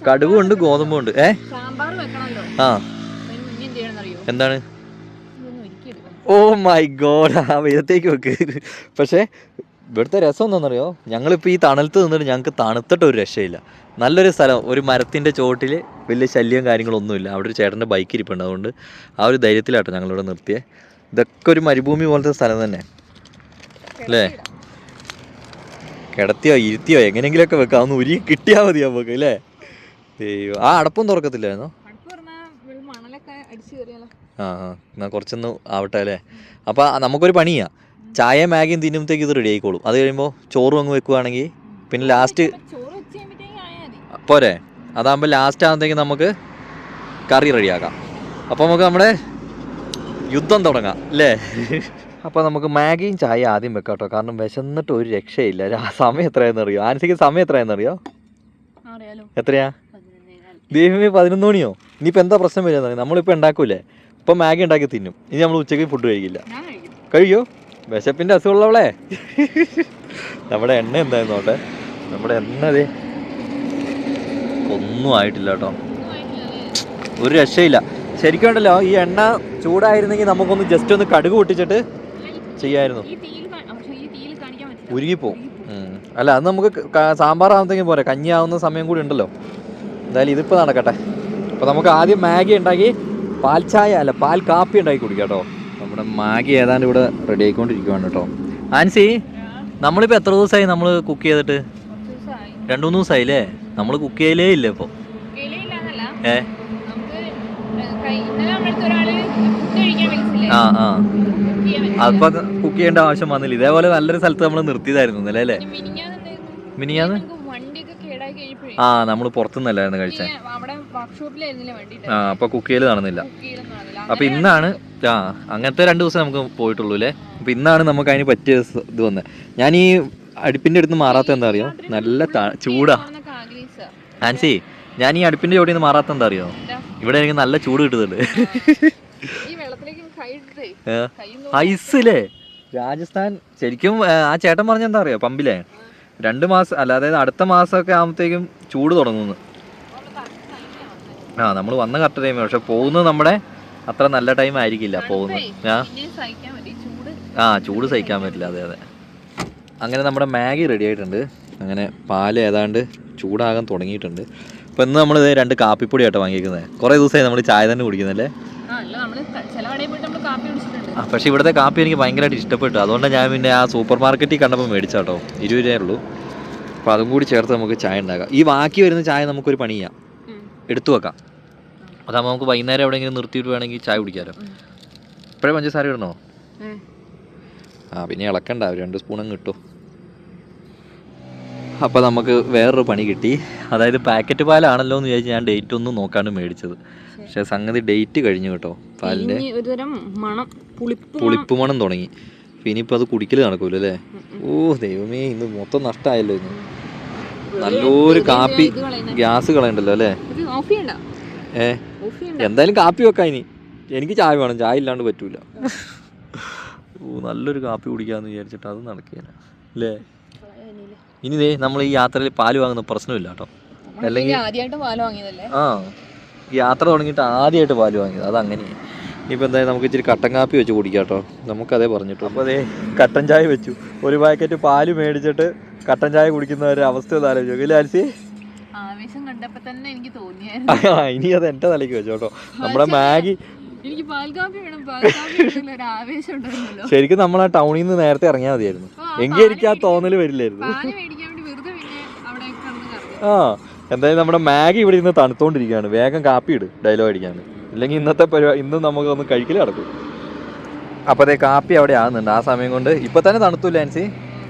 കടുകും ഉണ്ട് ഗോതമ്പും ഉണ്ട്.
സാമ്പാർ വെക്കണമല്ലോ.
ആ എന്താണ്? ഓ മൈ ഗോഡ്, ആ വെയിലത്തേക്ക് വെക്ക്. പക്ഷേ ഇവിടുത്തെ രസം എന്താണെന്നറിയോ, ഞങ്ങളിപ്പോൾ ഈ തണലത്ത് നിന്നിട്ട് ഞങ്ങൾക്ക് തണുത്തിട്ട് ഒരു രക്ഷയില്ല. നല്ലൊരു സ്ഥലം, ഒരു മരത്തിൻ്റെ ചോട്ടിൽ, വലിയ ശല്യം കാര്യങ്ങളൊന്നുമില്ല. അവിടെ ഒരു ചേട്ടൻ്റെ ബൈക്ക് ഇരിപ്പുണ്ട്, അതുകൊണ്ട് ആ ഒരു ധൈര്യത്തിലാട്ടോ ഞങ്ങളിവിടെ നിർത്തിയത്. ഇതൊക്കെ ഒരു മരുഭൂമി പോലത്തെ സ്ഥലം തന്നെ അല്ലേ? കിടത്തിയോ ഇരുത്തിയോ എങ്ങനെയെങ്കിലുമൊക്കെ വെക്കാം, ഒന്ന് ഉരുകി കിട്ടിയാൽ മതി നമുക്ക് അല്ലേ? ദൈവം, ആ അടപ്പം തുറക്കത്തില്ലായിരുന്നോ? ആ എന്നാൽ കുറച്ചൊന്ന് ആവട്ടെ അല്ലേ? അപ്പോൾ നമുക്കൊരു പണിയാ, ചായ മാഗിയും തിന്നുമ്പോഴത്തേക്ക് ഇത് റെഡി ആയിക്കോളും. അത് കഴിയുമ്പോൾ ചോറും അങ്ങ് വെക്കുവാണെങ്കിൽ പിന്നെ ലാസ്റ്റ് പോരെ, അതാകുമ്പോൾ ലാസ്റ്റ് ആകുമ്പോഴത്തേക്കും നമുക്ക് കറി റെഡിയാക്കാം. അപ്പോൾ നമുക്ക് നമ്മുടെ യുദ്ധം തുടങ്ങാം അല്ലേ? അപ്പോൾ നമുക്ക് മാഗിയും ചായ ആദ്യം വെക്കാം കേട്ടോ, കാരണം വിശന്നിട്ട് ഒരു രക്ഷയില്ല. സമയം എത്രയാണെന്ന് അറിയോ? ആൻസിക്ക് സമയം എത്രയാണെന്ന് അറിയോ? എത്രയാ? ദൈവമേ, 11 മണിയോ? ഇനിയിപ്പോൾ എന്താ പ്രശ്നം വരുന്നത്? നമ്മളിപ്പോൾ ഉണ്ടാക്കൂലേ, ഇപ്പം മാഗി ഉണ്ടാക്കി തിന്നും, ഇനി നമ്മൾ ഉച്ചയ്ക്ക് ഫുഡ് കഴിക്കില്ല. കഴിയോ? വിശപ്പിൻ്റെ അസുഖമുള്ളവളെ. നമ്മുടെ എണ്ണ എന്തായിരുന്നു നോട്ടെ, നമ്മുടെ എണ്ണ അതെ ഒന്നും ആയിട്ടില്ല കേട്ടോ, ഒരു രക്ഷയില്ല. ശരിക്കും ഉണ്ടല്ലോ, ഈ എണ്ണ ചൂടായിരുന്നെങ്കിൽ നമുക്കൊന്ന് ജസ്റ്റ് ഒന്ന് കടുക് പൊട്ടിച്ചിട്ട് ചെയ്യായിരുന്നു. ഉരുകിപ്പോവും. അല്ല, അത് നമുക്ക് സാമ്പാർ ആവുന്നതെങ്കിൽ പോരെ, കഞ്ഞി ആവുന്ന സമയം കൂടി ഉണ്ടല്ലോ. എന്തായാലും ഇതിപ്പോൾ നടക്കട്ടെ. അപ്പോൾ നമുക്ക് ആദ്യം മാഗി ഉണ്ടാക്കി പാൽ ചായ അല്ല പാൽ കാപ്പി ഉണ്ടാക്കി കുടിക്കാം കേട്ടോ. നമ്മുടെ മാഗി ഏതാണ്ട് ഇവിടെ റെഡി ആയിക്കൊണ്ടിരിക്കുവാണ് കേട്ടോ. ആൻസി, നമ്മളിപ്പോൾ എത്ര ദിവസമായി നമ്മൾ കുക്ക് ചെയ്തിട്ട്? 2-3 ദിവസമായില്ലേ? നമ്മൾ കുക്ക് ചെയ്യലേ ഇല്ല ഇപ്പോൾ. അതിപ്പോൾ കുക്ക് ചെയ്യേണ്ട ആവശ്യം വന്നില്ല. ഇതേപോലെ നല്ലൊരു സ്ഥലത്ത് നമ്മൾ നിർത്തിയതായിരുന്നു ഇന്നലെ അല്ലേ? മിനിഞ്ഞാന്ന് നമ്മൾ പുറത്തുനിന്നല്ലായിരുന്നു കഴിച്ചത്. അപ്പൊ കുക്ക് ചെയ്യൽ നടന്നില്ല. അപ്പൊ ഇന്നാണ് അങ്ങനത്തെ 2 ദിവസം നമുക്ക് പോയിട്ടുള്ളൂ അല്ലേ? അപ്പൊ ഇന്നാണ് നമുക്ക് അതിന് പറ്റിയ ഇത് വന്നത്. ഞാൻ ഈ അടുപ്പിന്റെ അടുത്ത് മാറാത്ത എന്താ അറിയോ, നല്ല ചൂടാ. ആൻസി, ഞാൻ ഈ അടുപ്പിന്റെ ചോട്ടിൽ നിന്ന് മാറാത്ത എന്താ അറിയോ, ഇവിടെ എനിക്ക് നല്ല ചൂട് കിട്ടുന്നുണ്ട്. ഐസില്ലേ രാജസ്ഥാൻ. ശരിക്കും ആ ചേട്ടൻ പറഞ്ഞ എന്താ അറിയോ, പമ്പിലെ 2 മാസം അല്ല, അതായത് അടുത്ത മാസമൊക്കെ ആകുമ്പോഴത്തേക്കും ചൂട് തുടങ്ങുന്നു. നമ്മൾ വന്ന കറക്റ്റ് ടൈം, പക്ഷെ പോകുന്നത് നമ്മുടെ അത്ര നല്ല ടൈം ആയിരിക്കില്ല പോകുന്നത്. ചൂട് സഹിക്കാൻ പറ്റില്ല. അതെ അതെ. അങ്ങനെ നമ്മുടെ മാഗി റെഡി ആയിട്ടുണ്ട്. അങ്ങനെ പാല് ഏതാണ്ട് ചൂടാകാൻ തുടങ്ങിയിട്ടുണ്ട്. അപ്പോൾ ഇന്ന് നമ്മൾ 2 കാപ്പിപ്പൊടി ആട്ടോ വാങ്ങിയിരിക്കുന്നത്. കുറേ ദിവസമായി നമ്മൾ ചായ തന്നെ കുടിക്കുന്നല്ലേ? പക്ഷെ ഇവിടുത്തെ കാപ്പി എനിക്ക് ഭയങ്കരമായിട്ട് ഇഷ്ടപ്പെട്ടു. അതുകൊണ്ടാണ് ഞാൻ പിന്നെ ആ സൂപ്പർ മാർക്കറ്റിൽ കണ്ടപ്പോൾ മേടിച്ചാട്ടോ. 20 രൂപയേ ഉള്ളൂ. അപ്പോൾ അതും കൂടി ചേർത്ത് നമുക്ക് ചായ ഉണ്ടാക്കാം. ഈ ബാക്കി വരുന്ന ചായ നമുക്കൊരു പണി ചെയ്യാം, എടുത്തു വെക്കാം. അതാകുമ്പോൾ നമുക്ക് വൈകുന്നേരം എവിടെയെങ്കിലും നിർത്തിയിട്ട് വേണമെങ്കിൽ ചായ കുടിക്കാമല്ലോ. ഇപ്പോഴേ പഞ്ചസാര ഇടണോ? പിന്നെ ഇളക്കണ്ട, 2 സ്പൂണും കിട്ടും. അപ്പോൾ നമുക്ക് വേറൊരു പണി കിട്ടി. അതായത് പാക്കറ്റ് പാലാണല്ലോ എന്ന് വിചാരിച്ച് ഞാൻ ഡേറ്റ് ഒന്നും നോക്കാണ്ട് മേടിച്ചത്. പക്ഷെ സംഗതി ഡേറ്റ് കഴിഞ്ഞു കേട്ടോ. പാലിൻ്റെ പുളിപ്പ് മണം തുടങ്ങി. ഇനിയിപ്പോൾ അത് കുടിക്കൽ നടക്കൂല അല്ലേ? ഓ ദൈവമേ, ഇന്ന് മൊത്തം നഷ്ടമായല്ലോ. ഇന്ന് നല്ലൊരു കാപ്പി ഗ്യാസ് കളയണ്ടല്ലോ അല്ലേ? എന്തായാലും കാപ്പി വെക്കാം. ഇനി എനിക്ക് ചായ വേണം, ചായ ഇല്ലാണ്ട് പറ്റൂല. നല്ലൊരു കാപ്പി കുടിക്കാന്ന് വിചാരിച്ചിട്ട് അത് നടക്കില്ല അല്ലേ? ഇനി നമ്മൾ ഈ യാത്രയിൽ പാല് വാങ്ങുന്ന പ്രശ്നമില്ല കേട്ടോ. അല്ലെങ്കിൽ യാത്ര തുടങ്ങിയിട്ട് ആദ്യമായിട്ട് പാല് വാങ്ങിയത് അതങ്ങനെ. ഇനിയിപ്പോൾ എന്തായാലും നമുക്ക് ഇച്ചിരി കട്ടൻ കാപ്പി വെച്ച് കുടിക്കാം കേട്ടോ. നമുക്കതേ പറഞ്ഞിട്ടു. അപ്പോൾ കട്ടൻ ചായ വെച്ചു. ഒരു പാക്കറ്റ് പാല് മേടിച്ചിട്ട് കട്ടൻ ചായ കുടിക്കുന്ന ഒരു അവസ്ഥ ഒന്ന് ആലോചിച്ചു ഇല്ലേ ആൻസി? ഇനി അത് എൻ്റെ തലയ്ക്ക് വെച്ചു കേട്ടോ. നമ്മുടെ മാഗി ശരിക്കും നമ്മൾ ആ ടൗണിൽ നിന്ന് നേരത്തെ ഇറങ്ങിയാൽ മതിയായിരുന്നു, എങ്കിൽ എനിക്ക് ആ തോന്നൽ വരില്ലായിരുന്നു. എന്തായാലും നമ്മുടെ മാഗി ഇവിടെ ഇരുന്ന് തണുത്തോണ്ടിരിക്കുകയാണ്. വേഗം കാപ്പി ഇട്, ഡയലോഗ് അടിക്കാണ്. ഇല്ലെങ്കിൽ ഇന്നത്തെ ഇന്നും നമുക്കൊന്ന് കഴിക്കൽ നടക്കും. അപ്പോൾ അതേ കാപ്പി അവിടെ ആകുന്നുണ്ട്. ആ സമയം കൊണ്ട് ഇപ്പം തന്നെ തണുത്തില്ല ആൻസി,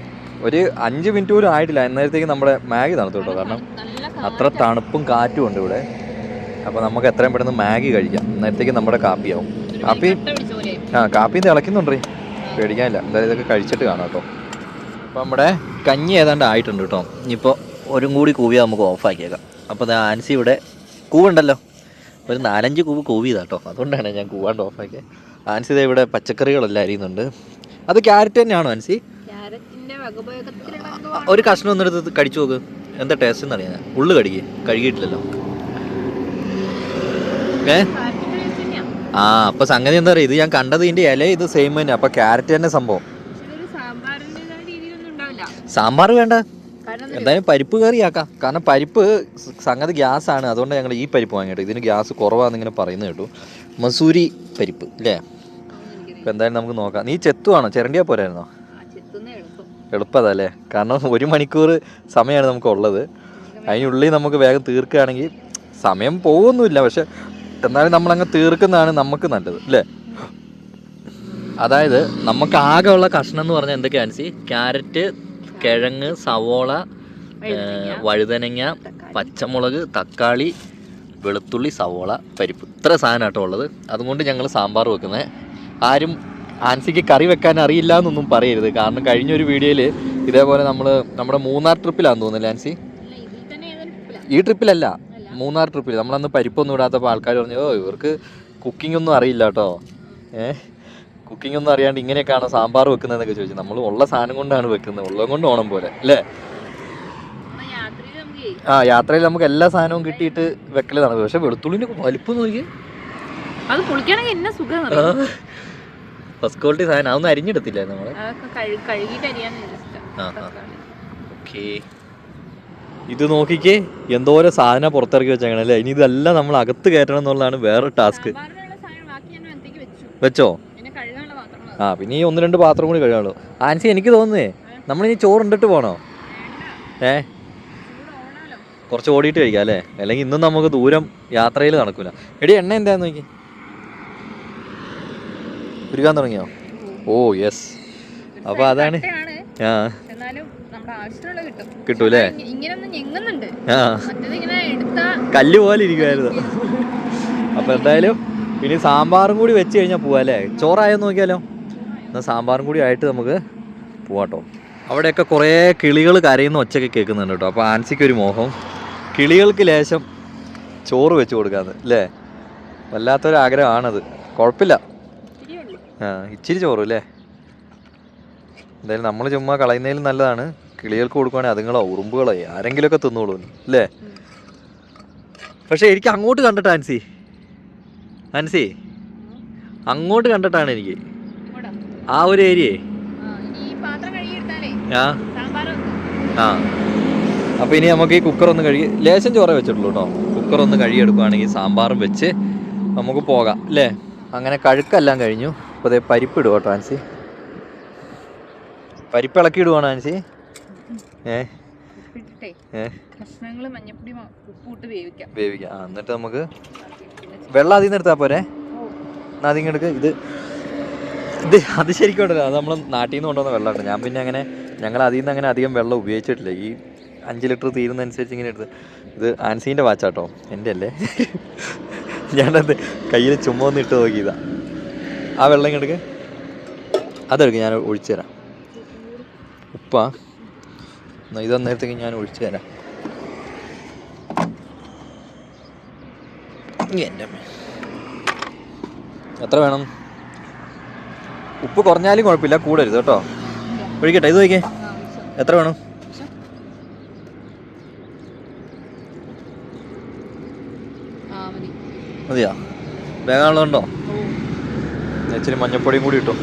ഒരു 5 മിനിറ്റ് പോലും ആയിട്ടില്ല. അന്നേരത്തേക്ക് നമ്മുടെ മാഗി തണുത്തു കേട്ടോ. കാരണം അത്ര തണുപ്പും കാറ്റും ഉണ്ട് ഇവിടെ. അപ്പോൾ നമുക്ക് എത്രയും പെട്ടെന്ന് മാഗി കഴിക്കാം. അന്നേരത്തേക്ക് നമ്മുടെ കാപ്പിയാവും. കാപ്പി കാപ്പി തിളയ്ക്കുന്നുണ്ടേ. പേടിക്കാനില്ല. എന്തായാലും ഇതൊക്കെ കഴിച്ചിട്ട് കാണാം കേട്ടോ. അപ്പോൾ നമ്മുടെ കഞ്ഞി ഏതാണ്ട് ആയിട്ടുണ്ട് കേട്ടോ. ഇനിയിപ്പോൾ ഒരു കൂടി കൂവിയാൽ നമുക്ക് ഓഫാക്കിയേക്കാം. അപ്പോൾ അത് ആൻസി ഇവിടെ കൂവുണ്ടല്ലോ, ഒരു 4-5 കൂവ് കൂവിയതാ കേട്ടോ. അതുകൊണ്ടാണ് ഞാൻ കൂവാണ്ട് ഓഫാക്കിയത്. ആൻസി ഇതേ ഇവിടെ പച്ചക്കറികളെല്ലാം അരിയുന്നുണ്ട്. അത് ക്യാരറ്റ് തന്നെയാണോ ആൻസി? ഒരു കഷ്ണം ഒന്നെടുത്ത് കടിച്ചു നോക്ക്, എന്താ ടേസ്റ്റ് എന്ന് അറിയാൻ. ഉള്ളു കഴുകിയിട്ടില്ലല്ലോ. ആ അപ്പോൾ സംഗതി എന്താ പറയുക, ഇത് ഞാൻ കണ്ടത് ഇതിൻ്റെ ഇല ഇത് സെയിം തന്നെ. അപ്പോൾ ക്യാരറ്റ് തന്നെ സംഭവം. സാമ്പാർ വേണ്ട, എന്തായാലും പരിപ്പ് കറി ആക്കാം. കാരണം പരിപ്പ് സംഗതി ഗ്യാസാണ്, അതുകൊണ്ട് ഞങ്ങൾ ഈ പരിപ്പ് വാങ്ങിയിട്ട്. ഇതിന് ഗ്യാസ് കുറവാണെന്ന് ഇങ്ങനെ പറയുന്നത് കേട്ടു. മസൂരി പരിപ്പ് അല്ലേ? അപ്പോൾ എന്തായാലും നമുക്ക് നോക്കാം. നീ ചെത്തുവാണോ, ചിരണ്ടിയാൽ പോരായിരുന്നോ? എളുപ്പതല്ലേ, കാരണം 1 മണിക്കൂർ സമയമാണ് നമുക്കുള്ളത്. അതിനുള്ളിൽ നമുക്ക് വേഗം തീർക്കുകയാണെങ്കിൽ സമയം പോകുമൊന്നുമില്ല, പക്ഷെ എന്നാലും നമ്മളങ്ങ് തീർക്കുന്നതാണ് നമുക്ക് നല്ലത് അല്ലേ? അതായത് നമുക്ക് ആകെ ഉള്ള കഷ്ണം എന്ന് പറഞ്ഞാൽ എന്തൊക്കെയാണ് ആൻസി? ക്യാരറ്റ്, കിഴങ്ങ്, സവോള, വഴുതനങ്ങ, പച്ചമുളക്, തക്കാളി, വെളുത്തുള്ളി, സവോള, പരിപ്പ്, ഇത്ര സാധനം കേട്ടോ ഉള്ളത്. അതുകൊണ്ട് ഞങ്ങൾ സാമ്പാർ വെക്കുന്നത്. ആരും ആൻസിക്ക് കറി വെക്കാൻ അറിയില്ല എന്നൊന്നും പറയരുത്. കാരണം കഴിഞ്ഞൊരു വീഡിയോയിൽ ഇതേപോലെ നമ്മുടെ മൂന്നാർ ട്രിപ്പിലാണെന്ന് തോന്നുന്നില്ല ആൻസി? ഈ ട്രിപ്പിലല്ല, മൂന്നാർ ട്രിപ്പിൽ നമ്മളന്ന് പരിപ്പൊന്നും ഇടാത്തപ്പോൾ ആൾക്കാർ പറഞ്ഞു, ഓ ഇവർക്ക് കുക്കിംഗ് ഒന്നും അറിയില്ല കേട്ടോ, കുക്കിംഗ് ഒന്നും അറിയാണ്ട് ഇങ്ങനെയൊക്കെയാണ് സാമ്പാർ വെക്കുന്നതെന്നൊക്കെ ചോദിച്ചു. നമ്മൾ ഉള്ള സാധനം കൊണ്ടാണ് വെക്കുന്നത്, ഉള്ളത് കൊണ്ട് ഓണം പോലെ അല്ലേ? ആ യാത്രയിൽ നമുക്ക് എല്ലാ സാധനവും കിട്ടിയിട്ട് വെക്കൽ നടക്കും. പക്ഷെ വെളുത്തുള്ളിൻ്റെ വലിപ്പം നോക്കി, ഫസ്റ്റ് ക്വാളിറ്റി സാധനം. അതൊന്നും അരിഞ്ഞെടുത്തില്ല നമ്മൾ. ഓക്കേ, ഇത് നോക്കിക്കേ എന്തോരം സാധനം പുറത്തിറക്കി വെച്ചേക്കണം അല്ലേ? ഇനി ഇതെല്ലാം നമ്മൾ അകത്ത് കയറ്റണം എന്നുള്ളതാണ് വേറെ ടാസ്ക്. വെച്ചോ? ആ പിന്നെ ഈ 1-2 പാത്രം കൂടി കഴുകാനുള്ളൂ. ആൻസി എനിക്ക് തോന്നുന്നേ നമ്മളിനി ചോറുണ്ടിട്ട് പോകണോ? കുറച്ച് ഓടിയിട്ട് കഴിക്കാം അല്ലേ? അല്ലെങ്കിൽ ഇന്നും നമുക്ക് ദൂരം യാത്രയിൽ നടക്കൂല. എടി എണ്ണ എന്താന്ന് നോക്കി, ഉരുകാൻ തുടങ്ങിയോ? Oh yes. അപ്പോൾ അതാണ് കിട്ടൂലേ? ആ കല്ല് പോലെ ഇരിക്കുമായിരുന്നു. അപ്പോൾ എന്തായാലും ഇനി സാമ്പാറും കൂടി വെച്ച് കഴിഞ്ഞാൽ പോവാം അല്ലേ? ചോറായെന്ന് നോക്കിയാലോ? എന്നാൽ സാമ്പാറും കൂടി ആയിട്ട് നമുക്ക് പോവാട്ടോ. അവിടെയൊക്കെ കുറേ കിളികൾ കരയുന്ന ഒച്ചയൊക്കെ കേൾക്കുന്നുണ്ട് കേട്ടോ. അപ്പോൾ ആൻസിക്കൊരു മോഹം കിളികൾക്ക് ലേശം ചോറ് വെച്ച് കൊടുക്കാന്ന് അല്ലേ? വല്ലാത്തൊരാഗ്രഹമാണത്. കുഴപ്പമില്ല, ഇച്ചിരി ചോറ് അല്ലേ? എന്തായാലും നമ്മൾ ചുമ്മാ കളയുന്നതിലും നല്ലതാണ് കിളികൾക്ക് കൊടുക്കുവാണെങ്കിൽ അതുങ്ങളോ ഉറുമ്പുകളോ ആരെങ്കിലുമൊക്കെ തിന്നോളൂ അല്ലേ? പക്ഷെ എനിക്ക് അങ്ങോട്ട് കണ്ടിട്ട് ആൻസി അങ്ങോട്ട് കണ്ടിട്ടാണ് എനിക്ക് ആ ഒരു ഏരിയയെ. ആ അപ്പോൾ ഇനി നമുക്ക് ഈ കുക്കറൊന്ന് കഴുകി, ലേശം ചോറേ വെച്ചിട്ടുള്ളൂ കേട്ടോ. കുക്കറൊന്ന് കഴുകിയെടുക്കുകയാണെങ്കിൽ സാമ്പാറും വെച്ച് നമുക്ക് പോകാം അല്ലേ? അങ്ങനെ കഴുക്കെല്ലാം കഴിഞ്ഞു. അപ്പോൾ അതേ പരിപ്പ് ഇടുക കേട്ടോ ആൻസി. പരിപ്പ് ഇളക്കി ഇടുവാണ് ആൻസി. വേവിക്കാം. എന്നിട്ട് നമുക്ക് വെള്ളം അതിൽ നിന്ന് എടുത്താൽ പോരെ? അതിങ്ങ് എടുക്കുക. ഇത് അത് ശരിക്കും ഉണ്ടല്ലോ, അത് നമ്മൾ നാട്ടിൽ നിന്ന് കൊണ്ടുവന്ന വെള്ളമാണ്. ഞാൻ പിന്നെ അങ്ങനെ ഞങ്ങൾ അതിൽ നിന്ന് അങ്ങനെ അധികം വെള്ളം ഉപയോഗിച്ചിട്ടില്ല. ഈ 5 ലിറ്റർ തീരുന്നതനുസരിച്ച് ഇങ്ങനെ എടുത്ത്. ഇത് ആൻസീൻ്റെ വാച്ചാട്ടോ, എൻ്റെ അല്ലേ. ഞാനത് കയ്യിൽ ചുമ്മാ ഒന്ന് ഇട്ട് നോക്കിയതാ. ആ വെള്ളം ഇങ്ങ് എടുക്കുക, അതെടുക്കുക, ഞാൻ ഒഴിച്ചു തരാം. ഉപ്പാ ഇതന്നേരത്തേക്ക് ഞാൻ ഒഴിച്ചു തരാം. എൻ്റെ എത്ര വേണം? ഉപ്പ് കുറഞ്ഞാലും കുഴപ്പമില്ല, കൂടരുത് കേട്ടോ. ഒഴിക്കട്ടെ, ഇത് നോക്കിയേ എത്ര വേണം? മതിയാ? വേഗമുള്ളതുണ്ടോ? ഇച്ചിരി മഞ്ഞപ്പൊടിയും കൂടി ഇട്ടോ.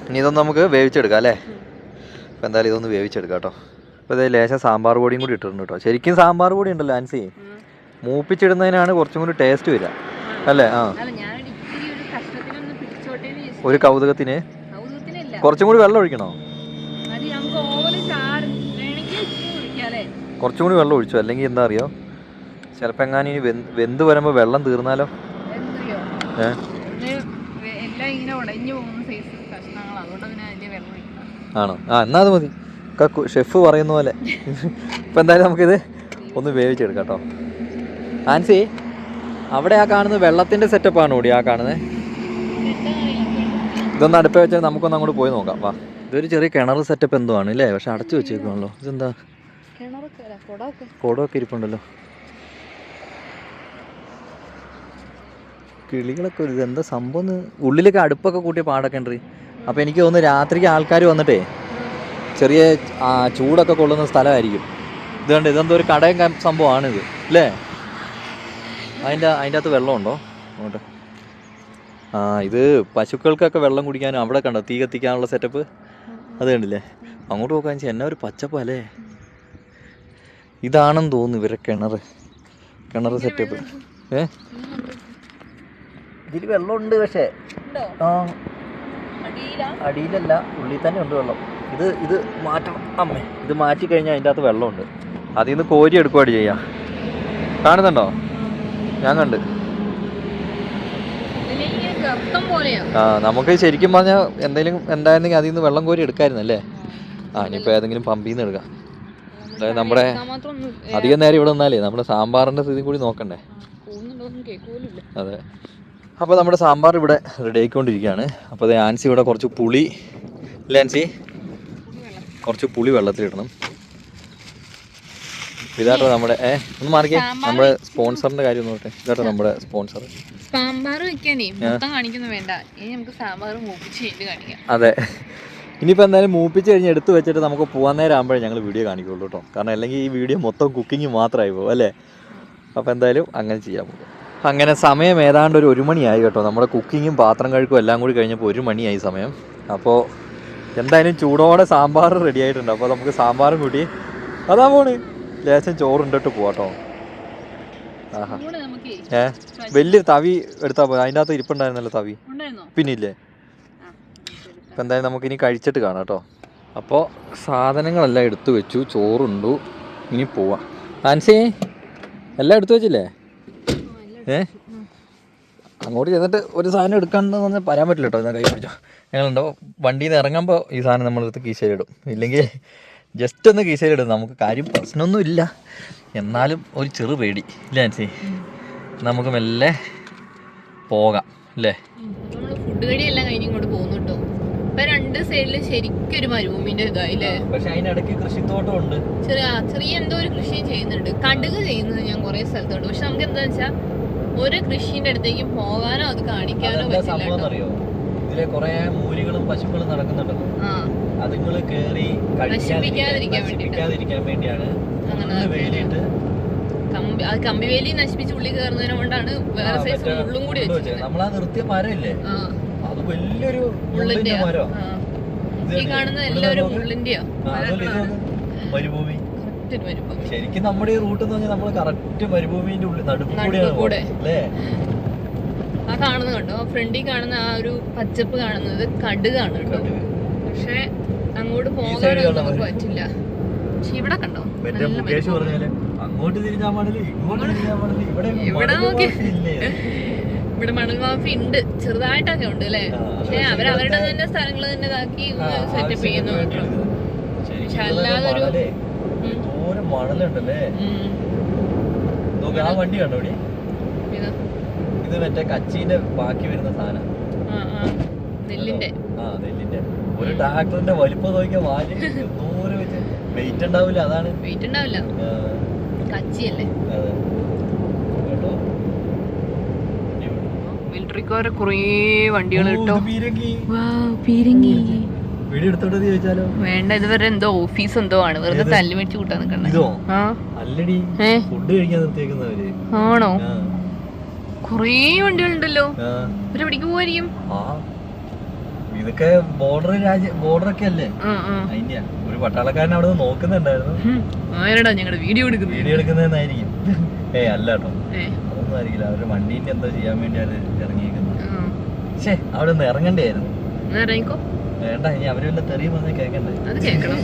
ഇനി ഇതൊന്ന് നമുക്ക് വേവിച്ചെടുക്കാം അല്ലേ? അപ്പോൾ എന്തായാലും ഇതൊന്ന് വേവിച്ചെടുക്കാം കേട്ടോ. അപ്പോൾ ഇത് ലേശം സാമ്പാർ പൊടിയും കൂടി ഇട്ടിട്ടുണ്ട് കേട്ടോ. ശരിക്കും സാമ്പാർ പൊടി ഉണ്ടല്ലോ ആൻസി, മൂപ്പിച്ചിടുന്നതിനാണ് കുറച്ചും കൂടി ടേസ്റ്റ് വരിക അല്ലേ? ആ ഒരു കൗതുകത്തിന് കുറച്ചും കൂടി വെള്ളം ഒഴിക്കണോ? കുറച്ചും കൂടി വെള്ളം ഒഴിച്ചു, അല്ലെങ്കിൽ എന്താ അറിയോ, ചിലപ്പോൾ എങ്ങാനും ഇനി വെന്ത് വരുമ്പോൾ വെള്ളം തീർന്നാലോ? ആണോ? ആ എന്നാ അത് മതി, ഷെഫ് പറയുന്ന പോലെ. ഇപ്പം എന്തായാലും നമുക്കിത് ഒന്ന് വേവിച്ചെടുക്കാം കേട്ടോ. ആൻസി അവിടെ ആ കാണുന്നത് വെള്ളത്തിൻ്റെ സെറ്റപ്പാണ് കൂടി ആ കാണുന്നത്. ഇതൊന്ന് അടുപ്പേ വെച്ചാൽ നമുക്കൊന്ന് അങ്ങോട്ട് പോയി നോക്കാം. വാ. ഇതൊരു ചെറിയ കിണർ സെറ്റപ്പ് എന്തോ ആണ് അല്ലേ? പക്ഷെ അടച്ചു വെച്ചേക്കുവാണല്ലോ. ഇതെന്താ കുടമൊക്കെ ഇരിപ്പുണ്ടല്ലോ. കിളികളൊക്കെ ഒരു ഇതെന്താ സംഭവം. ഉള്ളിലൊക്കെ അടുപ്പൊക്കെ കൂട്ടിയ പാടൊക്കെ ഉണ്ട്. അപ്പോൾ എനിക്ക് തോന്നുന്നു രാത്രിക്ക് ആൾക്കാർ വന്നിട്ടേ ചെറിയ ചൂടൊക്കെ കൊള്ളുന്ന സ്ഥലമായിരിക്കും. ഇതുകൊണ്ട് ഇതെന്തോ ഒരു കടയും സംഭവമാണിത് അല്ലേ? അതിൻ്റെ അകത്ത് വെള്ളമുണ്ടോ അങ്ങോട്ട്? ഇത് പശുക്കൾക്കൊക്കെ വെള്ളം കുടിക്കാനും അവിടെ കണ്ടോ തീ കത്തിക്കാനുള്ള സെറ്റപ്പ് അത് കണ്ടില്ലേ? അങ്ങോട്ട് നോക്കാൻ വെച്ചാൽ എന്നാ ഒരു പച്ചപ്പല്ലേ. ഇതാണെന്ന് തോന്നുന്നു ഇവരെ കിണർ സെറ്റപ്പ്. ഇതിൽ വെള്ളമുണ്ട് പക്ഷേ അടിയിലല്ല, ഉള്ളിൽ തന്നെ ഉണ്ട് വെള്ളം. ഇത് മാറ്റണം അമ്മേ. ഇത് മാറ്റി കഴിഞ്ഞാൽ അതിൻ്റെ അകത്ത് വെള്ളമുണ്ട്. അതിൽ നിന്ന് കോരി എടുക്കുവാട് ചെയ്യാം. കാണുന്നുണ്ടോ? ഞാൻ കണ്ട്. നമുക്ക് ശരിക്കും പറഞ്ഞാൽ എന്തെങ്കിലും ഉണ്ടായിരുന്നെങ്കിൽ അതിൽ നിന്ന് വെള്ളം കോരി എടുക്കാമായിരുന്നല്ലേ? ഇനിയിപ്പോൾ ഏതെങ്കിലും പമ്പിൽ നിന്ന് എടുക്കാം. അതായത് നമ്മുടെ അധികം നേരം ഇവിടെ നിന്നാലേ നമ്മുടെ സാമ്പാറിൻ്റെ സ്ഥിതി കൂടി നോക്കണ്ടേ? അതെ. അപ്പോൾ നമ്മുടെ സാമ്പാർ ഇവിടെ റെഡി ആയിക്കൊണ്ടിരിക്കുകയാണ്. അപ്പോൾ അത് ആൻസി ഇവിടെ കുറച്ച് പുളി ഇല്ല ആൻസി? കുറച്ച് പുളി വെള്ളത്തിലിടണം. ഇതാട്ടോ നമ്മുടെ ഒന്ന് മാറിക്കേ. നമ്മുടെ സ്പോൺസറിന്റെ കാര്യം നോക്കട്ടെ. ഇതാട്ടോ നമ്മുടെ സ്പോൺസർ.
സാമ്പാർ വെക്കാനേ മൊത്തം കാണിക്കുന്നു വേണ്ട. ഇനി നമുക്ക് സാമ്പാർ മൂപ്പിച്ച് കഴിഞ്ഞ് കാണിക്കാം.
അതെ. ഇനിയിപ്പോൾ എന്തായാലും മൂപ്പിച്ച് കഴിഞ്ഞ് എടുത്ത് വെച്ചിട്ട് നമുക്ക് പോകാൻ നേരം ആകുമ്പോഴേ ഞങ്ങൾ വീഡിയോ കാണിക്കുള്ളൂ കേട്ടോ. കാരണം അല്ലെങ്കിൽ ഈ വീഡിയോ മൊത്തം കുക്കിംഗ് മാത്രമായി പോകും അല്ലേ? അപ്പോൾ എന്തായാലും അങ്ങനെ ചെയ്യാൻ പോകും. അങ്ങനെ സമയം ഏതാണ്ട് ഒരു 1 മണിയായി കേട്ടോ. നമ്മുടെ കുക്കിങ്ങും പാത്രം കഴുക്കും എല്ലാം കൂടി കഴിഞ്ഞപ്പോൾ 1 മണിയായി സമയം. അപ്പോൾ എന്തായാലും ചൂടോടെ സാമ്പാർ റെഡി ആയിട്ടുണ്ട്. അപ്പോൾ നമുക്ക് സാമ്പാറും കൂട്ടി അതാ പോണ് ലേശം ചോറുണ്ടിട്ട് പോവാട്ടോ. ആഹാ. വലിയ തവി എടുത്താൽ പോയി. അതിൻ്റെ അകത്ത് ഇരിപ്പുണ്ടായിരുന്നല്ലോ തവി. പിന്നില്ലേ? അപ്പം എന്തായാലും നമുക്കിനി കഴിച്ചിട്ട് കാണാം കേട്ടോ. അപ്പോൾ സാധനങ്ങളെല്ലാം എടുത്തു വെച്ചു. ചോറുണ്ടു. ഇനി പോവാം. ആൻസി എല്ലാം എടുത്തു വെച്ചില്ലേ? അങ്ങോട്ട് ചെന്നിട്ട് ഒരു സാധനം എടുക്കാണ്ടെന്ന് പറഞ്ഞാൽ പറയാൻ പറ്റില്ല കേട്ടോ. ഞാൻ കൈ പിടിച്ചോ. ഞങ്ങളുണ്ടോ വണ്ടിയിൽ നിന്ന് ഇറങ്ങുമ്പോൾ ഈ സാധനം നമ്മളെടുത്ത് കീശയിലിടും. ഇല്ലെങ്കിൽ ജസ്റ്റ് ഒന്ന് കീശയിലിടും. നമുക്ക് കാര്യം പ്രശ്നമൊന്നും ഇല്ല, എന്നാലും ഒരു ചെറു പേടി ഇല്ല ആൻസി. നമുക്ക് മെല്ലെ പോകാം അല്ലേ?
നമ്മള് ഫുഡ് കടിയെല്ലാം കഴിഞ്ഞ് ഇങ്ങോട്ട് പോകുന്നു കേട്ടോ. ഇപ്പൊ 2 സൈഡില് ശരിക്കും ഒരു മരുഭൂമിന്റെ ഇതായില്ലേ?
പക്ഷെ അതിനിടയ്ക്ക് കൃഷിത്തോട്ടം ഉണ്ട്.
ചെറിയ എന്തോ ഒരു കൃഷിയും ചെയ്യുന്നുണ്ട്. കടുക് ചെയ്യുന്നത് ഞാൻ കുറെ സ്ഥലത്തുണ്ട്. പക്ഷെ നമുക്ക് എന്താ വെച്ചാൽ ഒരു കൃഷിന്റെ അടുത്തേക്ക് പോകാനോ അത് കാണിക്കാനോ പറ്റില്ല.
ഇതിലെ കുറെ മൂലികളും പശുക്കളും നടക്കുന്നുണ്ടല്ലോ. അതുങ്ങള് കേറി നശിപ്പിക്കാതിരിക്കാൻ വേണ്ടിയാണ് വേലിയിട്ട്
കമ്പിവേലി നശിപ്പിച്ച് ഉള്ളി കയറുന്നതിനെ കൊണ്ടാണ് വേറെ സൈസ് മുള്ളും കൂടി വെച്ചത്.
നമ്മളാ നിർത്തിയ മരമില്ലേ, അത് വലിയൊരു മുള്ളിന്റെ മരം.
ഈ കാണുന്ന എല്ലാവരും മുള്ളിന്റെയോ
മരുഭൂമി. ശരിക്കും നമ്മുടെ ഈ റൂട്ട് എന്ന് പറഞ്ഞാൽ നമ്മള് കറക്റ്റ് മരുഭൂമിന്റെ ഉള്ളിൽ നടുക്കൂടെ അല്ലേ?
ആ കാണുന്നത് കണ്ടോ? ഫ്രണ്ടിൽ കാണുന്ന ആ ഒരു പച്ചപ്പ് കാണുന്നത് കടുകാണ് കേട്ടോ. പക്ഷെ അങ്ങോട്ട് പോകാനൊന്നും നമുക്ക് പറ്റില്ല. പക്ഷെ ഇവിടെ കണ്ടോ,
അങ്ങോട്ട് തിരിഞ്ഞാൽ പാടില്ല, ഇങ്ങോട്ട് തിരിഞ്ഞാൽ പാടില്ല.
ഇവിടെ നോക്കി ഇവിടെ മണൽ മാഫി ഉണ്ട്, ചെറുതായിട്ടൊക്കെ ഉണ്ട് അല്ലേ? പക്ഷെ അവരവരുടെ തന്നെ സ്ഥലങ്ങൾ തന്നെ ഇതാക്കി സെറ്റപ്പ് ചെയ്യുന്നു കേട്ടോ. പക്ഷെ അല്ലാതൊരു
മണലുണ്ടല്ലേ. ആ വണ്ടി കണ്ടോ ഇവിടെ? ഇത് മറ്റേ കച്ചീന്റെ ബാക്കി വരുന്ന സാധനം,
നെല്ലിന്റെ.
നെല്ലിന്റെ ഒരു ട്രാക്ടറിന്റെ വലിപ്പം നോക്കിയാൽ വാല് ദൂരെ വെച്ച് വെയിറ്റ് ഉണ്ടാവില്ല. അതാണ്
വെയിറ്റ് ഉണ്ടാവില്ല, കച്ചിയല്ലേ. മിലിറ്ററിക്കാരെ കുറേ വണ്ടികൾ കിട്ടോ. വേണ്ട, ഇതുവരെ എന്തോ ഓഫീസ് എന്തോ ആണ്, വെറുതെ തല്ലു മേടിച്ച് കൂട്ടാൻ നിൽക്കണ്ടേ. ആണോ? കൊറേ വണ്ടികളുണ്ടല്ലോ. ഇവരെവിടേക്ക് പോവായിരിക്കും?
ഇതൊക്കെ ബോർഡറൊക്കെ അല്ലേ? ഒരു പട്ടാളക്കാരൻ അവിടെ നോക്കുന്നുണ്ടായിരുന്നു.
ഞങ്ങളുടെ വീഡിയോ
എടുക്കുന്നതായിരിക്കും. അല്ല കേട്ടോ, അതൊന്നും ആയിരിക്കില്ല. അവരുടെ വണ്ടീന്റെ എന്തോ ചെയ്യാൻ വേണ്ടിയാണ് ഇറങ്ങിയിരിക്കുന്നത്. പക്ഷേ അവിടെ ഒന്ന് ഇറങ്ങണ്ടായിരുന്നു. വേണ്ട, ഇനി അവര് വല്ല തെറിയും വന്ന് കേൾക്കണ്ടേ?
അത് കേൾക്കണം.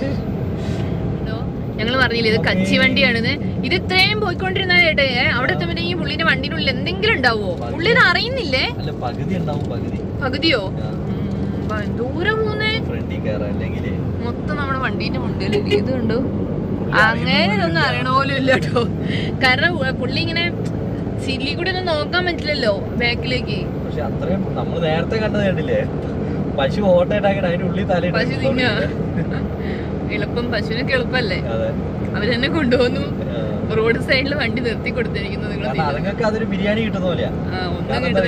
ഞങ്ങൾ പറഞ്ഞില്ലേ ഇത് കച്ചി വണ്ടിയാണെന്ന്. ഇത് ഇത്രയും പോയിക്കൊണ്ടിരുന്ന ചേട്ടേ, അവിടെ എത്തുമ്പോ ഈ പുള്ളിന്റെ വണ്ടിനുള്ളിൽ എന്തെങ്കിലും ഉണ്ടാവോ? പുള്ളിനെ അറിയുന്നില്ലേ? പകുതിയോ? ദൂരം മൂന്നേ മൊത്തം നമ്മുടെ വണ്ടീന്റെ മുണ്ടിൽ ഇത് കണ്ടു. അങ്ങനെ ഇതൊന്നും അറിയണ പോലും ഇല്ല കേട്ടോ. കാരണം പുള്ളി ഇങ്ങനെ സില്ലി കൂടെ ഒന്നും നോക്കാൻ പറ്റില്ലല്ലോ ബാക്കിലേക്ക്.
പക്ഷെ അത്രയും നമ്മൾ നേരത്തെ കണ്ടത് കണ്ടില്ലേ, പശു ഓട്ടയിട്ടാക്കിട്ട് അതിന്റെ ഉള്ളിൽ തലയിട്ട്
പശു തിന്നാ എളുപ്പം, പശുവിനൊക്കെ എളുപ്പല്ലേ,
അതെ.
അവരെന്നെ കൊണ്ടുപോകുന്നു. റോഡ് സൈഡിൽ വണ്ടി നിർത്തി കൊടുത്തിരിക്കുന്നു. നിങ്ങൾ
അതുങ്ങൾക്ക് അതൊരു ബിരിയാണി കിട്ടുന്ന പോലെയാ.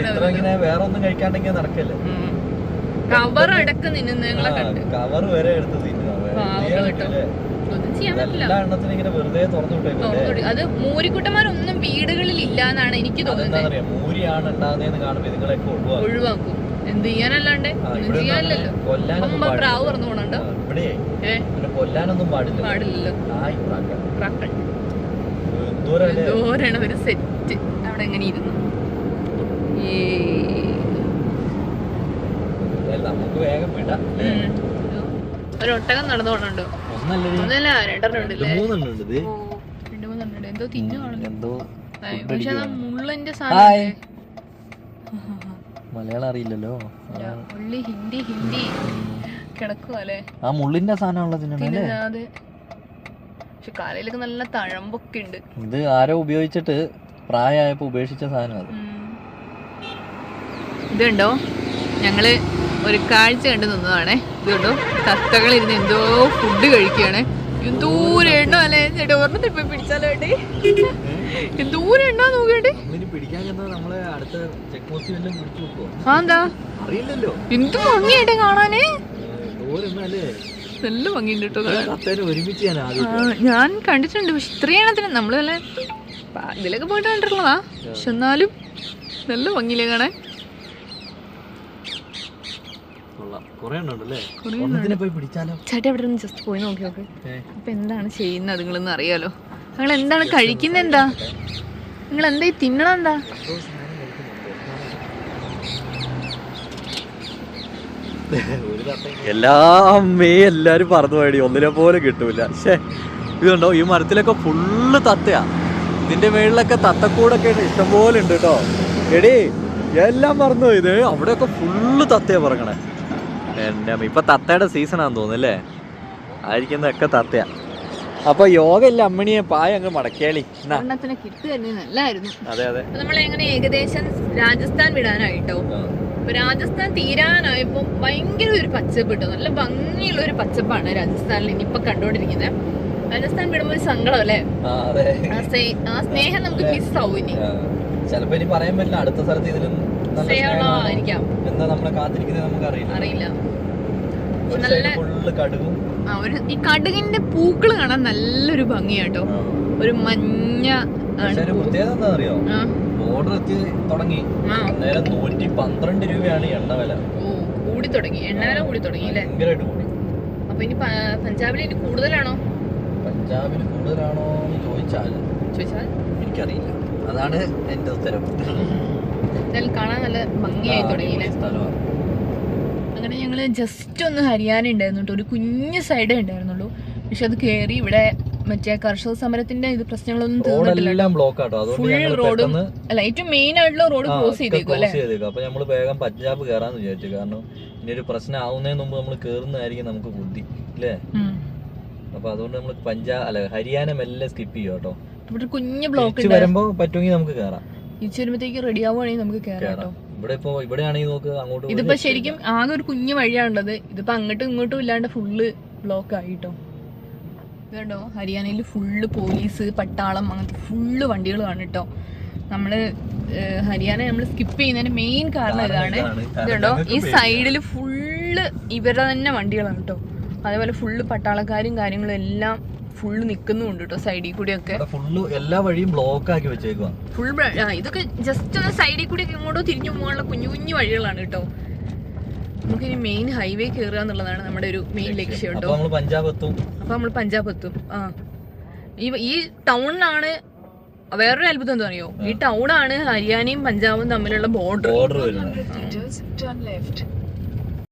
ഇത്ര ഇങ്ങനെ വേറെ ഒന്നും കഴിക്കാണ്ടെങ്കിൽ നടക്കല്ലേ.
കവർ അടക്കം നിന്നുങ്ങളെ കണ്ട്,
കവർ വരെ എടുത്ത് എല്ലാ എണ്ണത്തിനും ഇങ്ങനെ വെറുതെ തുറന്നു വിട്ടേ.
അത് മൂരിക്കുട്ടന്മാരൊന്നും വീടുകളിൽ ഇല്ല എന്നാണ് എനിക്ക് തോന്നുന്നത്.
മൂരിയാണ് ഉണ്ടാകുന്നതെന്ന് കാണുമ്പോ ഇതുങ്ങളൊക്കെ
ഒഴിവാക്കും. എന്ത് ചെയ്യാനല്ലാണ്ട് ഒന്നും ചെയ്യാനില്ലല്ലോ. പ്രാവ് പറഞ്ഞു പോണുണ്ടോ
ഇവിടെ കൊല്ലാനൊന്നും
പാടില്ലല്ലോ. എന്തോരാണ് ഒരു സെറ്റ് അവിടെ എങ്ങനെ ഇരുന്നു.
നമുക്ക് വേഗം വിടാം.
ഒരു ഒട്ടകം നടന്നു പോണുണ്ടോ? ഒന്നല്ല, രണ്ടെണ്ണം ഉണ്ടല്ലേ. 2-3 എണ്ണം. എന്തോ തിന്നുവാണല്ലോ. പക്ഷെ മുള്ളന്റെ സാധനം
മലയാളം അറിയില്ലല്ലോ.
ഹിന്ദി കിടക്കുവല്ലേ.
ആ മുള്ളിന്റെ സാധനമുള്ള
അതെ. പക്ഷെ കാലയിലൊക്കെ നല്ല തഴമ്പൊക്കെ ഉണ്ട്.
ഇത് ആരോ ഉപയോഗിച്ചിട്ട് പ്രായമായപ്പോ ഉപേക്ഷിച്ച സാധനം അത്.
ഇതുണ്ടോ, ഞങ്ങള് ഒരു കാഴ്ച കണ്ടു നിന്നതാണേ. ഇതുണ്ടോ, തത്തകളിരുന്ന് എന്തോ ഫുഡ് കഴിക്കുകയാണ്. എന്തോരം എണ്ണ അല്ലേ ചേട്ടാ, ഒരെണ്ണത്തിൽ പോയി പിടിച്ചാലോ വേണ്ടി. എന്തോരം എണ്ണ നോക്കേണ്ടി. എന്താ എന്ത് ഭംഗിയായിട്ട് കാണാനേ, നല്ല ഭംഗിയുണ്ട് കേട്ടോ. ഞാൻ കണ്ടിട്ടുണ്ട്, പക്ഷെ ഇത്രയും എണ്ണത്തിന് നമ്മള് വല്ല ഇതിലൊക്കെ പോയിട്ട് കണ്ടിട്ടുള്ളതാ. പക്ഷെ എന്നാലും നല്ല ഭംഗിയില്ലേ കാണാൻ. ചേട്ടാ ഇവിടെ ഒന്ന് ജസ്റ്റ് പോയി നോക്കി നോക്ക്. അപ്പൊ എന്താണ് ചെയ്യുന്നത് നിങ്ങളൊന്നും അറിയാലോ. നിങ്ങൾ എന്താണ് കഴിക്കുന്നത്, എന്താ നിങ്ങൾ എന്താ തിന്നണം, എന്താ
എല്ലാരും പറന്നു പോയി, ഒന്നിനെ പോലെ കിട്ടൂല. പക്ഷെ ഇതുണ്ടോ, ഈ മരത്തിലൊക്കെ ഫുള്ള് തത്തയാ. ഇതിന്റെ മേളിലൊക്കെ തത്തക്കൂടൊക്കെ ഇഷ്ടംപോലെ ഉണ്ട് കേട്ടോ. എടീ എല്ലാം പറന്നു പോയത്, അവിടെയൊക്കെ ഫുള്ള് തത്തയാ പറക്കണേ. എന്നെ ഇപ്പൊ തത്തയുടെ സീസണാന്ന് തോന്നുന്നല്ലേ, ആയിരിക്കുന്നതൊക്കെ തത്തയാ. അപ്പൊ യോഗ ഇല്ല അമ്മണിയെ പായ അങ്ങ് മടക്കിയാളി. അതെ അതെ.
നമ്മളെങ്ങനെ ഏകദേശം രാജസ്ഥാൻ വിടാനായിട്ടോ. അപ്പൊ രാജസ്ഥാൻ തീരാനായപ്പോ ഭയങ്കര ഒരു പച്ചപ്പ് കിട്ടും. നല്ല ഭംഗിയുള്ള ഒരു പച്ചപ്പാണ് രാജസ്ഥാനിൽ ഇനിയിപ്പൊ കണ്ടോണ്ടിരിക്കുന്നത്. രാജസ്ഥാൻ വിടുമ്പോ ഒരു സങ്കടം അല്ലേ, ആ സ്നേഹം നമുക്ക് മിസ് ആവും. ഇനി
ചിലപ്പോ ഇനി പറയാൻ പറ്റില്ല, അടുത്ത സ്ഥലത്ത് ഇതിലും
ആയിരിക്കാം
എന്താ നമ്മളെ കാത്തിരിക്കുന്നത് നമുക്ക് അറിയില്ല.
ഈ കടുകിന്റെ പൂക്കള് കാണാൻ നല്ലൊരു ഭംഗിയാട്ടോ. ഒരു മഞ്ഞ
പ്രത്യേകത എന്താ അറിയോ, ഓർഡർ എത്തി തുടങ്ങി. നേരം 112 രൂപയാണ് എണ്ണ വില.
കൂടി തുടങ്ങി, എണ്ണ വില കൂടി തുടങ്ങി അല്ലേ,
ഭയങ്കരമായിട്ട് കൂടി.
അപ്പൊ ഇനി പഞ്ചാബിൽ ഇനി കൂടുതലാണോ?
പഞ്ചാബിൽ കൂടുതലാണോ എന്ന് ചോദിച്ചാൽ എനിക്കറിയില്ല. അതാണ് എന്റെ ഉത്തരം.
കാണാൻ നല്ല ഭംഗിയായി തുടങ്ങിയില്ലേ സ്ഥലമാണ്. അങ്ങനെ ഞങ്ങള് ജസ്റ്റ് ഒന്ന് ഹരിയാന ഉണ്ടായിരുന്നു കേട്ടോ. ഒരു കുഞ്ഞു സൈഡേ ഉണ്ടായിരുന്നുള്ളൂ. പക്ഷെ അത് കേറി ഇവിടെ മറ്റേ കർഷക സമരത്തിന്റെ ഇത് പ്രശ്നങ്ങളൊന്നും തീർന്നിട്ടില്ല. ഫുൾ റോഡും അല്ല, ഏറ്റവും മെയിൻ ആയിട്ടുള്ള റോഡ് ക്രോസ് ചെയ്തേക്കും അല്ലേ.
അപ്പൊ നമ്മള് വേഗം പഞ്ചാബ് കയറാന്ന് വിചാരിച്ചു. കാരണം ഇനി ഒരു പ്രശ്നം ആവുന്നതിന് മുമ്പ് നമ്മൾ കേറുന്നതായിരിക്കും നമുക്ക് ബുദ്ധി അല്ലേ. അപ്പൊ അതുകൊണ്ട് നമ്മൾ ഹരിയാന മെല്ലെ സ്കിപ്പ് ചെയ്യും കേട്ടോ.
ഇവിടെ കുഞ്ഞു ബ്ലോക്ക്
വരുമ്പോ പറ്റുമെങ്കിൽ നമുക്ക് കയറാം.
തിരിച്ചു വരുമ്പോഴത്തേക്ക് റെഡി ആവുകയാണെങ്കിൽ നമുക്ക് കയറാം കേട്ടോ.
ഇവിടെയാണെങ്കിൽ നോക്ക് അങ്ങോട്ട്.
ഇതിപ്പോ ശരിക്കും ആകെ ഒരു കുഞ്ഞു വഴിയാണുള്ളത്. ഇതിപ്പോ അങ്ങോട്ടും ഇങ്ങോട്ടും ഇല്ലാണ്ട് ഫുള്ള് ബ്ലോക്ക് ആയിട്ടോ. ഇതുണ്ടോ, ഹരിയാനയിൽ ഫുള്ള് പോലീസ്, പട്ടാളം, അങ്ങനത്തെ ഫുള്ള് വണ്ടികളാണ് കേട്ടോ. നമ്മള് ഹരിയാന നമ്മൾ സ്കിപ്പ് ചെയ്യുന്നതിന് മെയിൻ കാരണം ഇതാണ്. ഇതുണ്ടോ, ഈ സൈഡിൽ ഫുള്ള് ഇവരുടെ തന്നെ വണ്ടികളാണ് കേട്ടോ. അതേപോലെ ഫുള്ള് പട്ടാളക്കാരും കാര്യങ്ങളും എല്ലാം ഫുള്ള് നിക്കുന്നുണ്ട് കേട്ടോ സൈഡിൽ കൂടി ഒക്കെ.
എല്ലാ വഴിയും ബ്ലോക്ക് ആക്കി വെച്ചേക്കുക.
ഫുൾ ഇതൊക്കെ ജസ്റ്റ് ഒന്ന് സൈഡിൽ കൂടി ഇങ്ങോട്ടോ തിരിഞ്ഞു പോകാനുള്ള കുഞ്ഞു കുഞ്ഞു വഴികളാണ് കേട്ടോ. നമുക്കിനി മെയിൻ ഹൈവേ കയറുക എന്നുള്ളതാണ് നമ്മുടെ ഒരു മെയിൻ ലക്ഷ്യം കേട്ടോ.
അപ്പൊ നമ്മൾ
പഞ്ചാബ് എത്തും. ഈ ടൗണിലാണ് വേറൊരു അത്ഭുതം എന്താ അറിയോ, ഈ ടൗണാണ് ഹരിയാനയും പഞ്ചാബും തമ്മിലുള്ള ബോർഡർ.